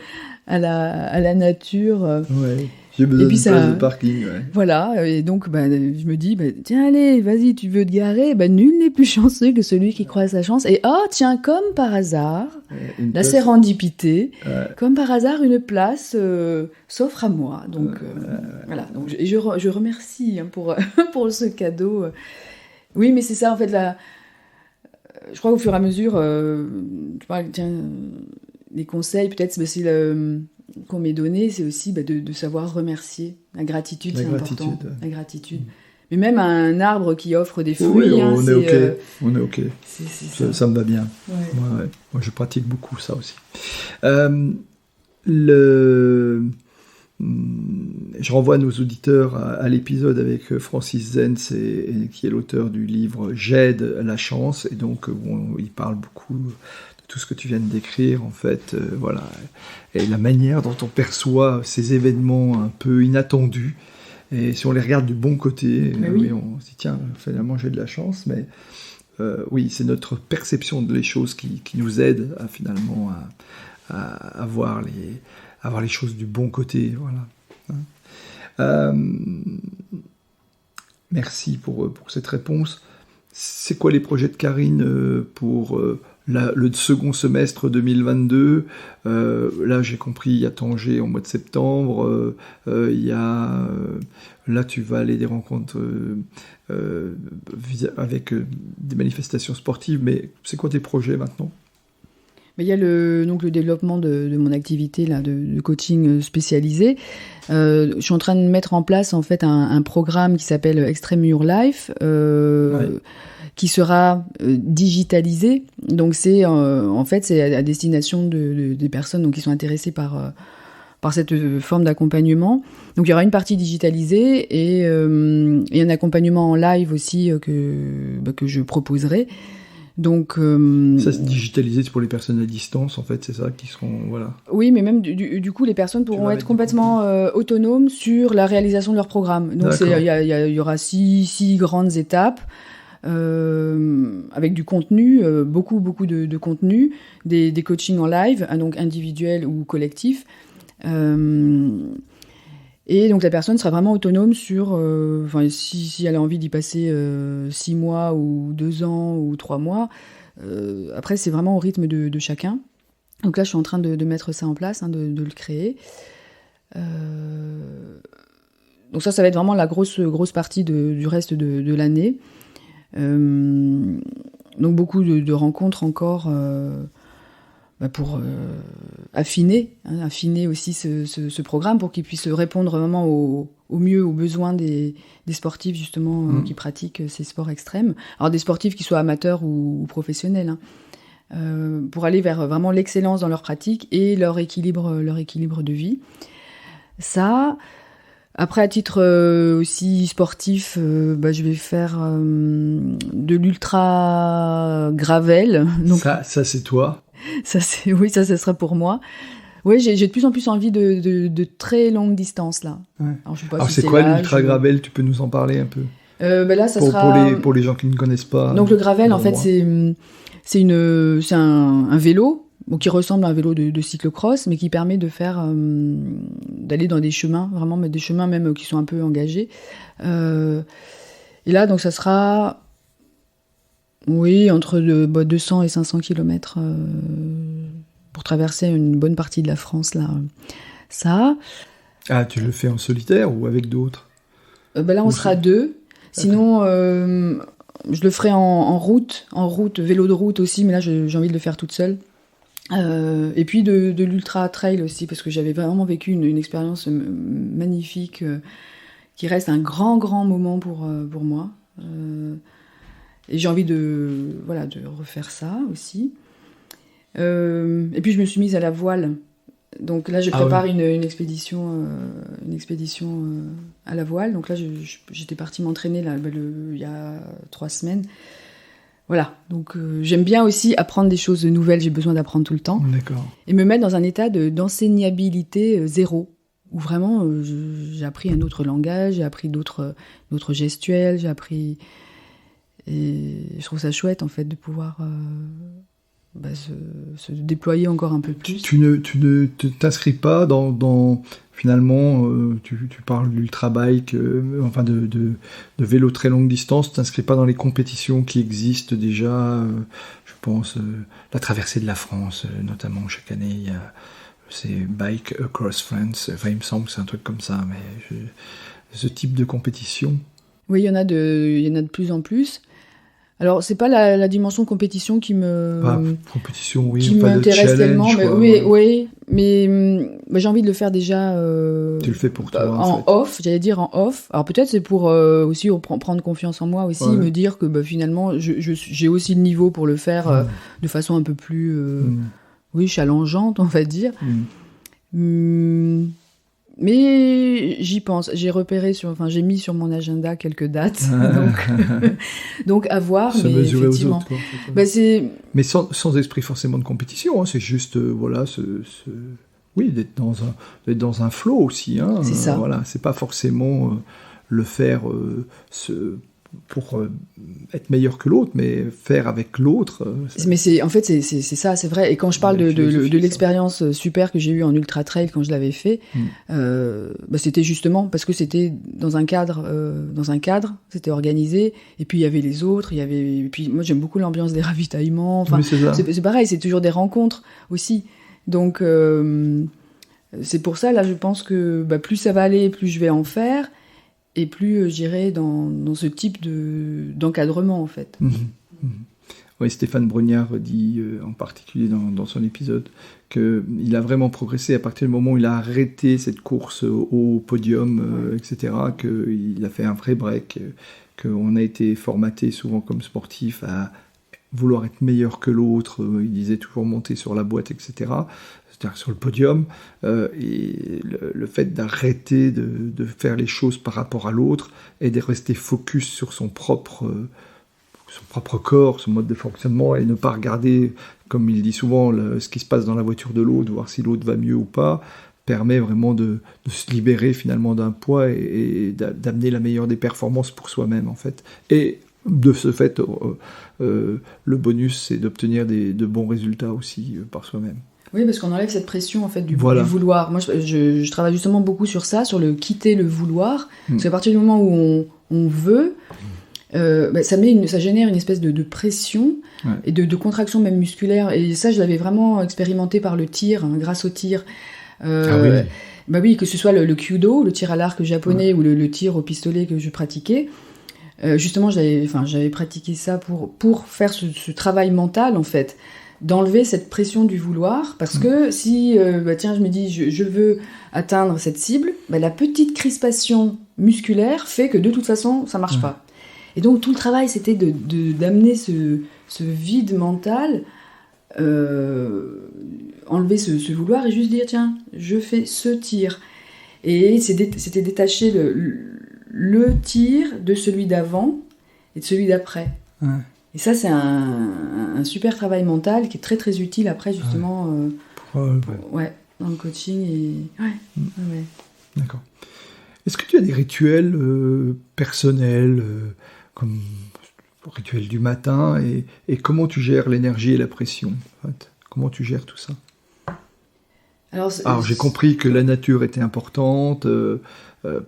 à la nature. Ouais. J'ai besoin d'une place de parking. Ouais. Voilà, et donc je me dis, tiens, allez, vas-y, tu veux te garer, nul n'est plus chanceux que celui qui croit à sa chance. Et tiens, comme par hasard, la sérendipité, comme par hasard, une place s'offre à moi. Donc voilà, donc, je remercie pour ce cadeau. Oui, mais c'est ça, en fait, je crois qu'au fur et à mesure, tu parles, tiens, les conseils, peut-être, c'est qu'on m'ait donné, c'est aussi de savoir remercier. La gratitude, c'est important. La gratitude. Mais même un arbre qui offre des fruits... Oui, on est OK. C'est ça me va bien. Ouais. Moi, je pratique beaucoup ça aussi. Je renvoie nos auditeurs à l'épisode avec Francis Zenz, qui est l'auteur du livre « J'aide la chance ». Et donc, il parle beaucoup... tout ce que tu viens de décrire, en fait, voilà, et la manière dont on perçoit ces événements un peu inattendus, et si on les regarde du bon côté, on se dit, tiens, finalement j'ai de la chance, mais oui, c'est notre perception des choses qui nous aide finalement à voir les choses du bon côté, voilà. Merci pour cette réponse. C'est quoi les projets de Karine pour... le second semestre 2022, là j'ai compris, il y a Tanger au mois de septembre, là tu vas aller des rencontres avec des manifestations sportives, mais c'est quoi tes projets maintenant? Il y a le développement de mon activité là, de coaching spécialisé. Je suis en train de mettre en place en fait un programme qui s'appelle Extreme Your Life, qui sera digitalisé. Donc c'est en fait c'est à destination des personnes qui sont intéressées par cette forme d'accompagnement. Donc il y aura une partie digitalisée et un accompagnement en live aussi que je proposerai. Donc ça, c'est digitalisé, c'est pour les personnes à distance, en fait, c'est ça qui seront, voilà. Oui, mais même du coup, les personnes pourront être complètement autonomes sur la réalisation de leur programme. Donc il y aura six grandes étapes. Avec du contenu, beaucoup de contenu, des coachings en live, donc individuels ou collectifs. Et donc la personne sera vraiment autonome sur, si elle a envie d'y passer 6 mois ou 2 ans ou 3 mois. Après, c'est vraiment au rythme de chacun. Donc là, je suis en train de mettre ça en place, de le créer. Donc ça va être vraiment la grosse partie du reste de l'année. Donc beaucoup de rencontres encore pour affiner aussi ce programme pour qu'il puisse répondre vraiment au mieux aux besoins des sportifs justement qui pratiquent ces sports extrêmes. Alors des sportifs qui soient amateurs ou professionnels, pour aller vers vraiment l'excellence dans leur pratique et leur équilibre de vie. Ça... Après, à titre aussi sportif, je vais faire de l'ultra gravel. Donc, ça c'est toi. Ça sera pour moi. Oui, j'ai de plus en plus envie de très longues distances là. Ouais. Alors c'est quoi l'ultra gravel? Tu peux nous en parler un peu? Là, ça sera pour les gens qui ne connaissent pas. Donc le gravel, en fait, c'est un vélo. qui ressemble à un vélo de cyclocross, mais qui permet de faire, d'aller dans des chemins, vraiment, mais des chemins même qui sont un peu engagés. Et là, donc, ça sera, oui, entre 200 et 500 km pour traverser une bonne partie de la France, là. Ça. Ah, tu le fais en solitaire ou avec d'autres? Là, on sera deux. Sinon, je le ferai en route, vélo de route aussi, mais là, j'ai envie de le faire toute seule. Et puis de l'ultra trail aussi, parce que j'avais vraiment vécu une expérience magnifique qui reste un grand moment pour moi. Et j'ai envie de refaire ça aussi. Et puis je me suis mise à la voile. Donc là, je prépare une expédition à la voile. Donc là, j'étais partie m'entraîner là, il y a 3 semaines. Voilà, donc j'aime bien aussi apprendre des choses nouvelles, j'ai besoin d'apprendre tout le temps. D'accord. Et me mettre dans un état d'enseignabilité zéro, où vraiment j'ai appris un autre langage, j'ai appris d'autres gestuels, j'ai appris... Et je trouve ça chouette en fait de pouvoir se déployer encore un peu plus. Tu ne t'inscris pas dans finalement, tu parles d'ultra-bike, enfin de vélo très longue distance, tu t'inscris pas dans les compétitions qui existent déjà, je pense, la traversée de la France, notamment chaque année, il y a ces Bike Across France, enfin il me semble que c'est un truc comme ça, mais ce type de compétition. Oui, il y en a de plus en plus. Alors, c'est pas la dimension compétition qui compétition, oui, qui pas m'intéresse de tellement, challenge, oui, mais j'ai envie de le faire déjà tu le fais pour toi, en fait. off, j'allais dire en off. Alors peut-être c'est pour aussi prendre confiance en moi aussi, me dire que finalement j'ai aussi le niveau pour le faire de façon un peu plus challengeante, on va dire. Mais j'y pense. J'ai mis sur mon agenda quelques dates. Donc à voir. Se mais mesurer effectivement, aux autres, quoi. Mais sans esprit forcément de compétition, hein, c'est juste, d'être dans un flow aussi. Hein, c'est ça. Voilà, c'est pas forcément le faire pour être meilleur que l'autre, mais faire avec l'autre. Mais c'est ça, c'est vrai. Et quand je parle de l'expérience super que j'ai eue en ultra trail quand je l'avais fait, c'était justement parce que c'était dans un cadre, c'était organisé. Et puis il y avait les autres, et puis moi j'aime beaucoup l'ambiance des ravitaillements. Enfin, c'est pareil, c'est toujours des rencontres aussi. Donc c'est pour ça là, je pense que plus ça va aller, plus je vais en faire. Et plus j'irai dans ce type d'encadrement, en fait. Oui, Stéphane Brognard dit, en particulier dans son épisode, qu'il a vraiment progressé à partir du moment où il a arrêté cette course au podium, etc., qu'il a fait un vrai break, qu'on a été formaté souvent comme sportif à vouloir être meilleur que l'autre, il disait toujours monter sur la boîte, etc., c'est-à-dire sur le podium, et le fait d'arrêter de faire les choses par rapport à l'autre et de rester focus sur son propre corps, son mode de fonctionnement, et ne pas regarder, comme il dit souvent, ce qui se passe dans la voiture de l'autre, voir si l'autre va mieux ou pas, permet vraiment de se libérer finalement d'un poids et d'amener la meilleure des performances pour soi-même, en fait. Et de ce fait, le bonus, c'est d'obtenir de bons résultats aussi par soi-même. Oui, parce qu'on enlève cette pression en fait du vouloir. Moi, je travaille justement beaucoup sur ça, sur le quitter le vouloir. Parce qu'à partir du moment où on veut, ça génère une espèce de pression et de contraction même musculaire. Et ça, je l'avais vraiment expérimenté par le tir, grâce au tir. Oui, que ce soit le kyudo, le tir à l'arc japonais, ou le tir au pistolet que je pratiquais. Justement, j'avais pratiqué ça pour faire ce travail mental en fait. D'enlever cette pression du vouloir, parce que si je me dis je veux atteindre cette cible, la petite crispation musculaire fait que de toute façon ça marche pas. Et donc tout le travail c'était d'amener ce vide mental, enlever ce vouloir et juste dire tiens, je fais ce tir. Et c'était détacher le tir de celui d'avant et de celui d'après. Et ça, c'est un super travail mental qui est très très utile après, justement, dans le coaching. D'accord. Est-ce que tu as des rituels personnels, comme le rituel du matin, et comment tu gères l'énergie et la pression, en fait, Comment tu gères tout ça? Alors, j'ai compris que la nature était importante.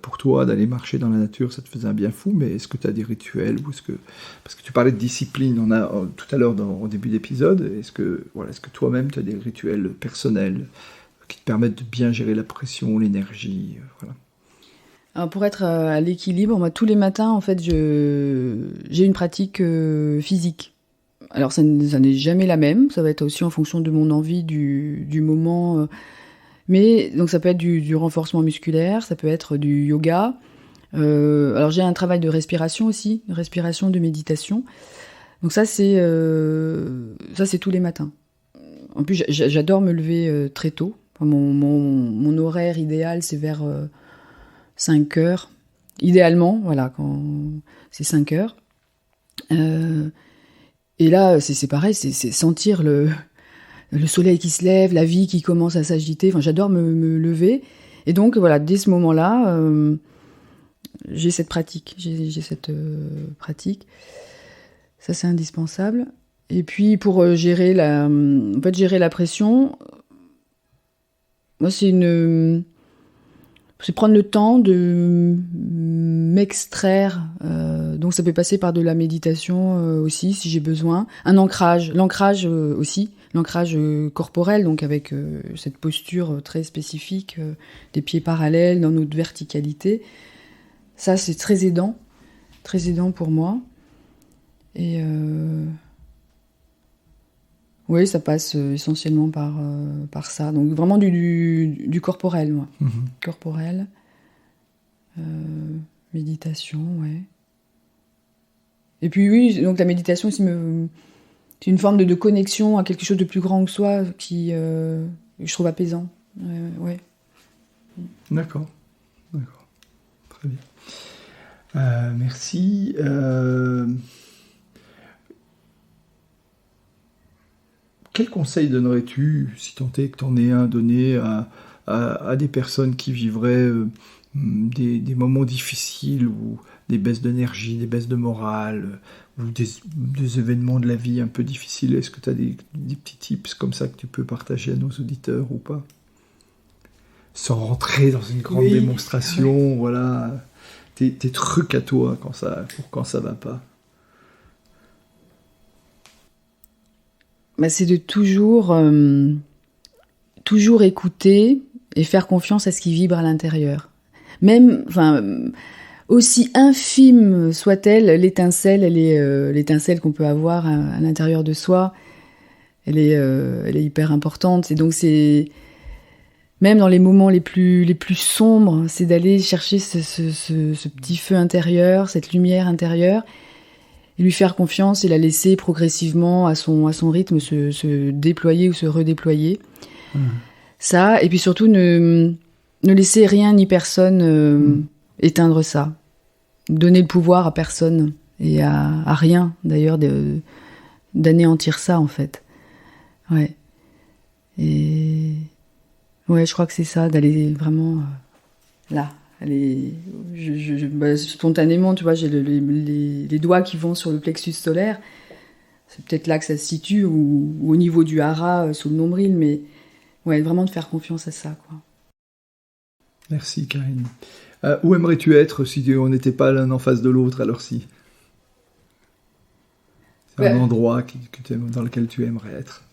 Pour toi, d'aller marcher dans la nature, ça te faisait un bien fou, mais est-ce que tu as des rituels ou parce que tu parlais de discipline, on a tout à l'heure au début d'épisode, est-ce que toi-même tu as des rituels personnels qui te permettent de bien gérer la pression, l'énergie, voilà. Alors pour être à l'équilibre, moi tous les matins en fait j'ai une pratique physique. Alors ça n'est jamais la même, ça va être aussi en fonction de mon envie du moment. Mais donc ça peut être du renforcement musculaire, ça peut être du yoga. Alors j'ai un travail de respiration aussi, de respiration, de méditation. Donc ça c'est tous les matins. En plus j'adore me lever très tôt. Enfin, mon horaire idéal c'est vers 5 heures. Idéalement, voilà, quand c'est 5 heures. Et là c'est pareil, c'est sentir le soleil qui se lève, la vie qui commence à s'agiter. Enfin, j'adore me lever. Et donc, voilà, dès ce moment-là, j'ai cette pratique. Pratique. Ça, c'est indispensable. Et puis, pour gérer la pression, moi, c'est prendre le temps de m'extraire. Donc, ça peut passer par de la méditation aussi, si j'ai besoin. L'ancrage aussi. L'ancrage corporel, donc avec cette posture très spécifique, des pieds parallèles dans notre verticalité. Ça, c'est très aidant pour moi. Et oui, ça passe essentiellement par ça. Donc vraiment du corporel, moi. Mm-hmm. Corporel, méditation, ouais. Et puis oui, donc la méditation aussi c'est une forme de connexion à quelque chose de plus grand que soi qui je trouve apaisant. Ouais. D'accord. Très bien. Merci. Quel conseil donnerais-tu, si tant est que tu en aies un, donné à des personnes qui vivraient des moments difficiles ou des baisses d'énergie, des baisses de morale, ou des événements de la vie un peu difficiles? Est-ce que tu as des petits tips comme ça que tu peux partager à nos auditeurs ou pas? Sans rentrer dans une grande démonstration, voilà, tes trucs à toi quand ça va pas. Bah, c'est de toujours écouter et faire confiance à ce qui vibre à l'intérieur. Même, aussi infime soit-elle, l'étincelle, l'étincelle qu'on peut avoir à l'intérieur de soi, elle est hyper importante. Et donc c'est même dans les moments les plus sombres, c'est d'aller chercher ce petit feu intérieur, cette lumière intérieure, et lui faire confiance et la laisser progressivement à son rythme se déployer ou se redéployer. Mmh. Ça, et puis surtout ne laisser rien ni personne éteindre ça. Donner le pouvoir à personne et à rien, d'ailleurs, d'anéantir ça, en fait. Ouais. Et ouais, je crois que c'est ça, d'aller vraiment là. Spontanément, tu vois, j'ai les doigts qui vont sur le plexus solaire. C'est peut-être là que ça se situe, ou au niveau du hara, sous le nombril, mais ouais, vraiment de faire confiance à ça, quoi. Merci, Karine. Où aimerais-tu être si on n'était pas l'un en face de l'autre, alors si? C'est un endroit dans lequel tu aimerais être.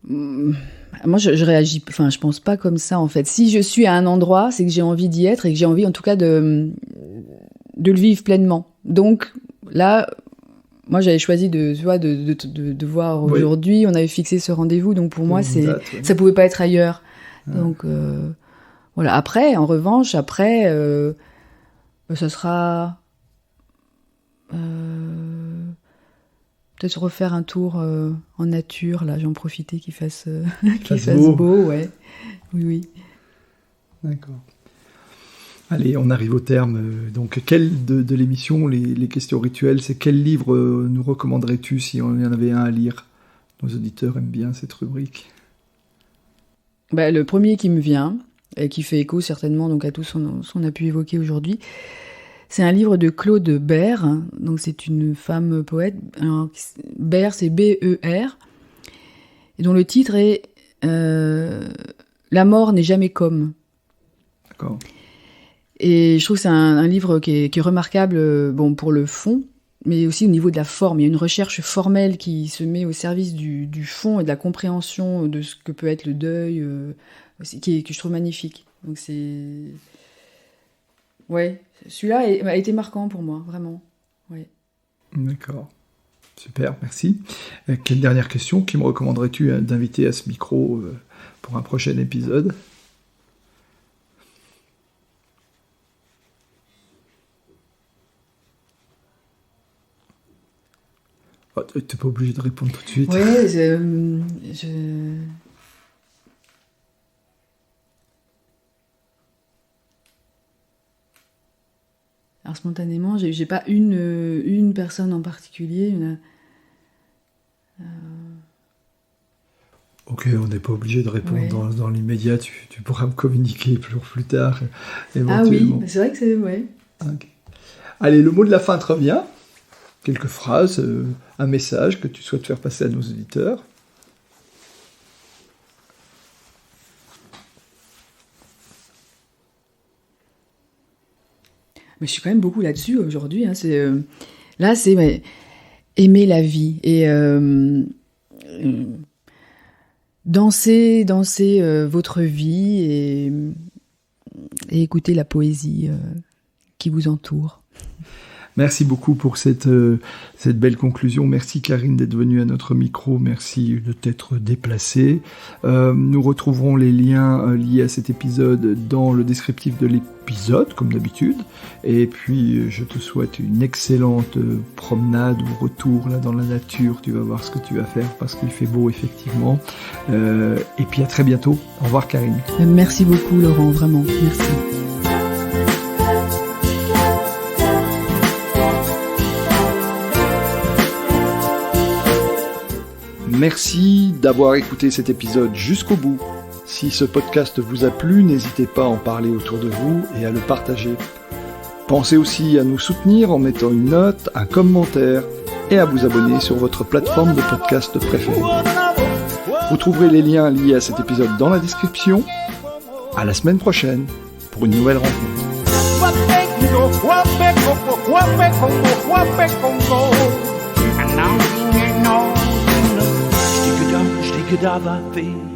Moi, je réagis, je pense pas comme ça, en fait. Si je suis à un endroit, c'est que j'ai envie d'y être et que j'ai envie, en tout cas, de le vivre pleinement. Donc, là, moi, j'avais choisi de voir aujourd'hui. On avait fixé ce rendez-vous, donc pour moi, ça pouvait pas être ailleurs. Ah. Donc, voilà. Après, en revanche, ça sera peut-être refaire un tour en nature. Là, j'en profiter qu'il fasse beau, ouais. Oui. D'accord. Allez, on arrive au terme. Donc, quel de l'émission, les questions rituelles, c'est quel livre nous recommanderais-tu si on y en avait un à lire? Nos auditeurs aiment bien cette rubrique. Le premier qui me vient, et qui fait écho certainement donc à tout ce qu'on a pu évoquer aujourd'hui, C'est un livre de Claude Bert, donc c'est une femme poète. Alors, Bert, c'est B-E-R, et dont le titre est La mort n'est jamais comme. D'accord. Et je trouve que c'est un livre qui est remarquable, pour le fond, mais aussi au niveau de la forme. Il y a une recherche formelle qui se met au service du fond et de la compréhension de ce que peut être le deuil, que je trouve magnifique. Donc c'est... Ouais, celui-là a été marquant pour moi, vraiment. Ouais. D'accord. Super, merci. Quelle dernière question? Qui me recommanderais-tu d'inviter à ce micro pour un prochain épisode? Oh, tu n'es pas obligé de répondre tout de suite. Oui, Alors spontanément, j'ai pas une personne en particulier. Ok, on n'est pas obligé de répondre dans l'immédiat. Tu pourras me communiquer plus tard, Ah éventuellement. oui, c'est vrai que c'est... Ouais. Okay. Allez, le mot de la fin te revient. Quelques phrases, un message que tu souhaites faire passer à nos auditeurs. Mais je suis quand même beaucoup là-dessus aujourd'hui. Hein. C'est aimer la vie et danser votre vie et écouter la poésie qui vous entoure. Merci beaucoup pour cette belle conclusion. Merci Karine d'être venue à notre micro. Merci de t'être déplacée. Nous retrouverons les liens liés à cet épisode dans le descriptif de l'épisode, comme d'habitude. Et puis, je te souhaite une excellente promenade ou retour là dans la nature. Tu vas voir ce que tu vas faire parce qu'il fait beau, effectivement. Et puis, à très bientôt. Au revoir, Karine. Merci beaucoup, Laurent. Vraiment. Merci. Merci d'avoir écouté cet épisode jusqu'au bout. Si ce podcast vous a plu, n'hésitez pas à en parler autour de vous et à le partager. Pensez aussi à nous soutenir en mettant une note, un commentaire et à vous abonner sur votre plateforme de podcast préférée. Vous trouverez les liens liés à cet épisode dans la description. À la semaine prochaine pour une nouvelle rencontre. Stick it up, I feel.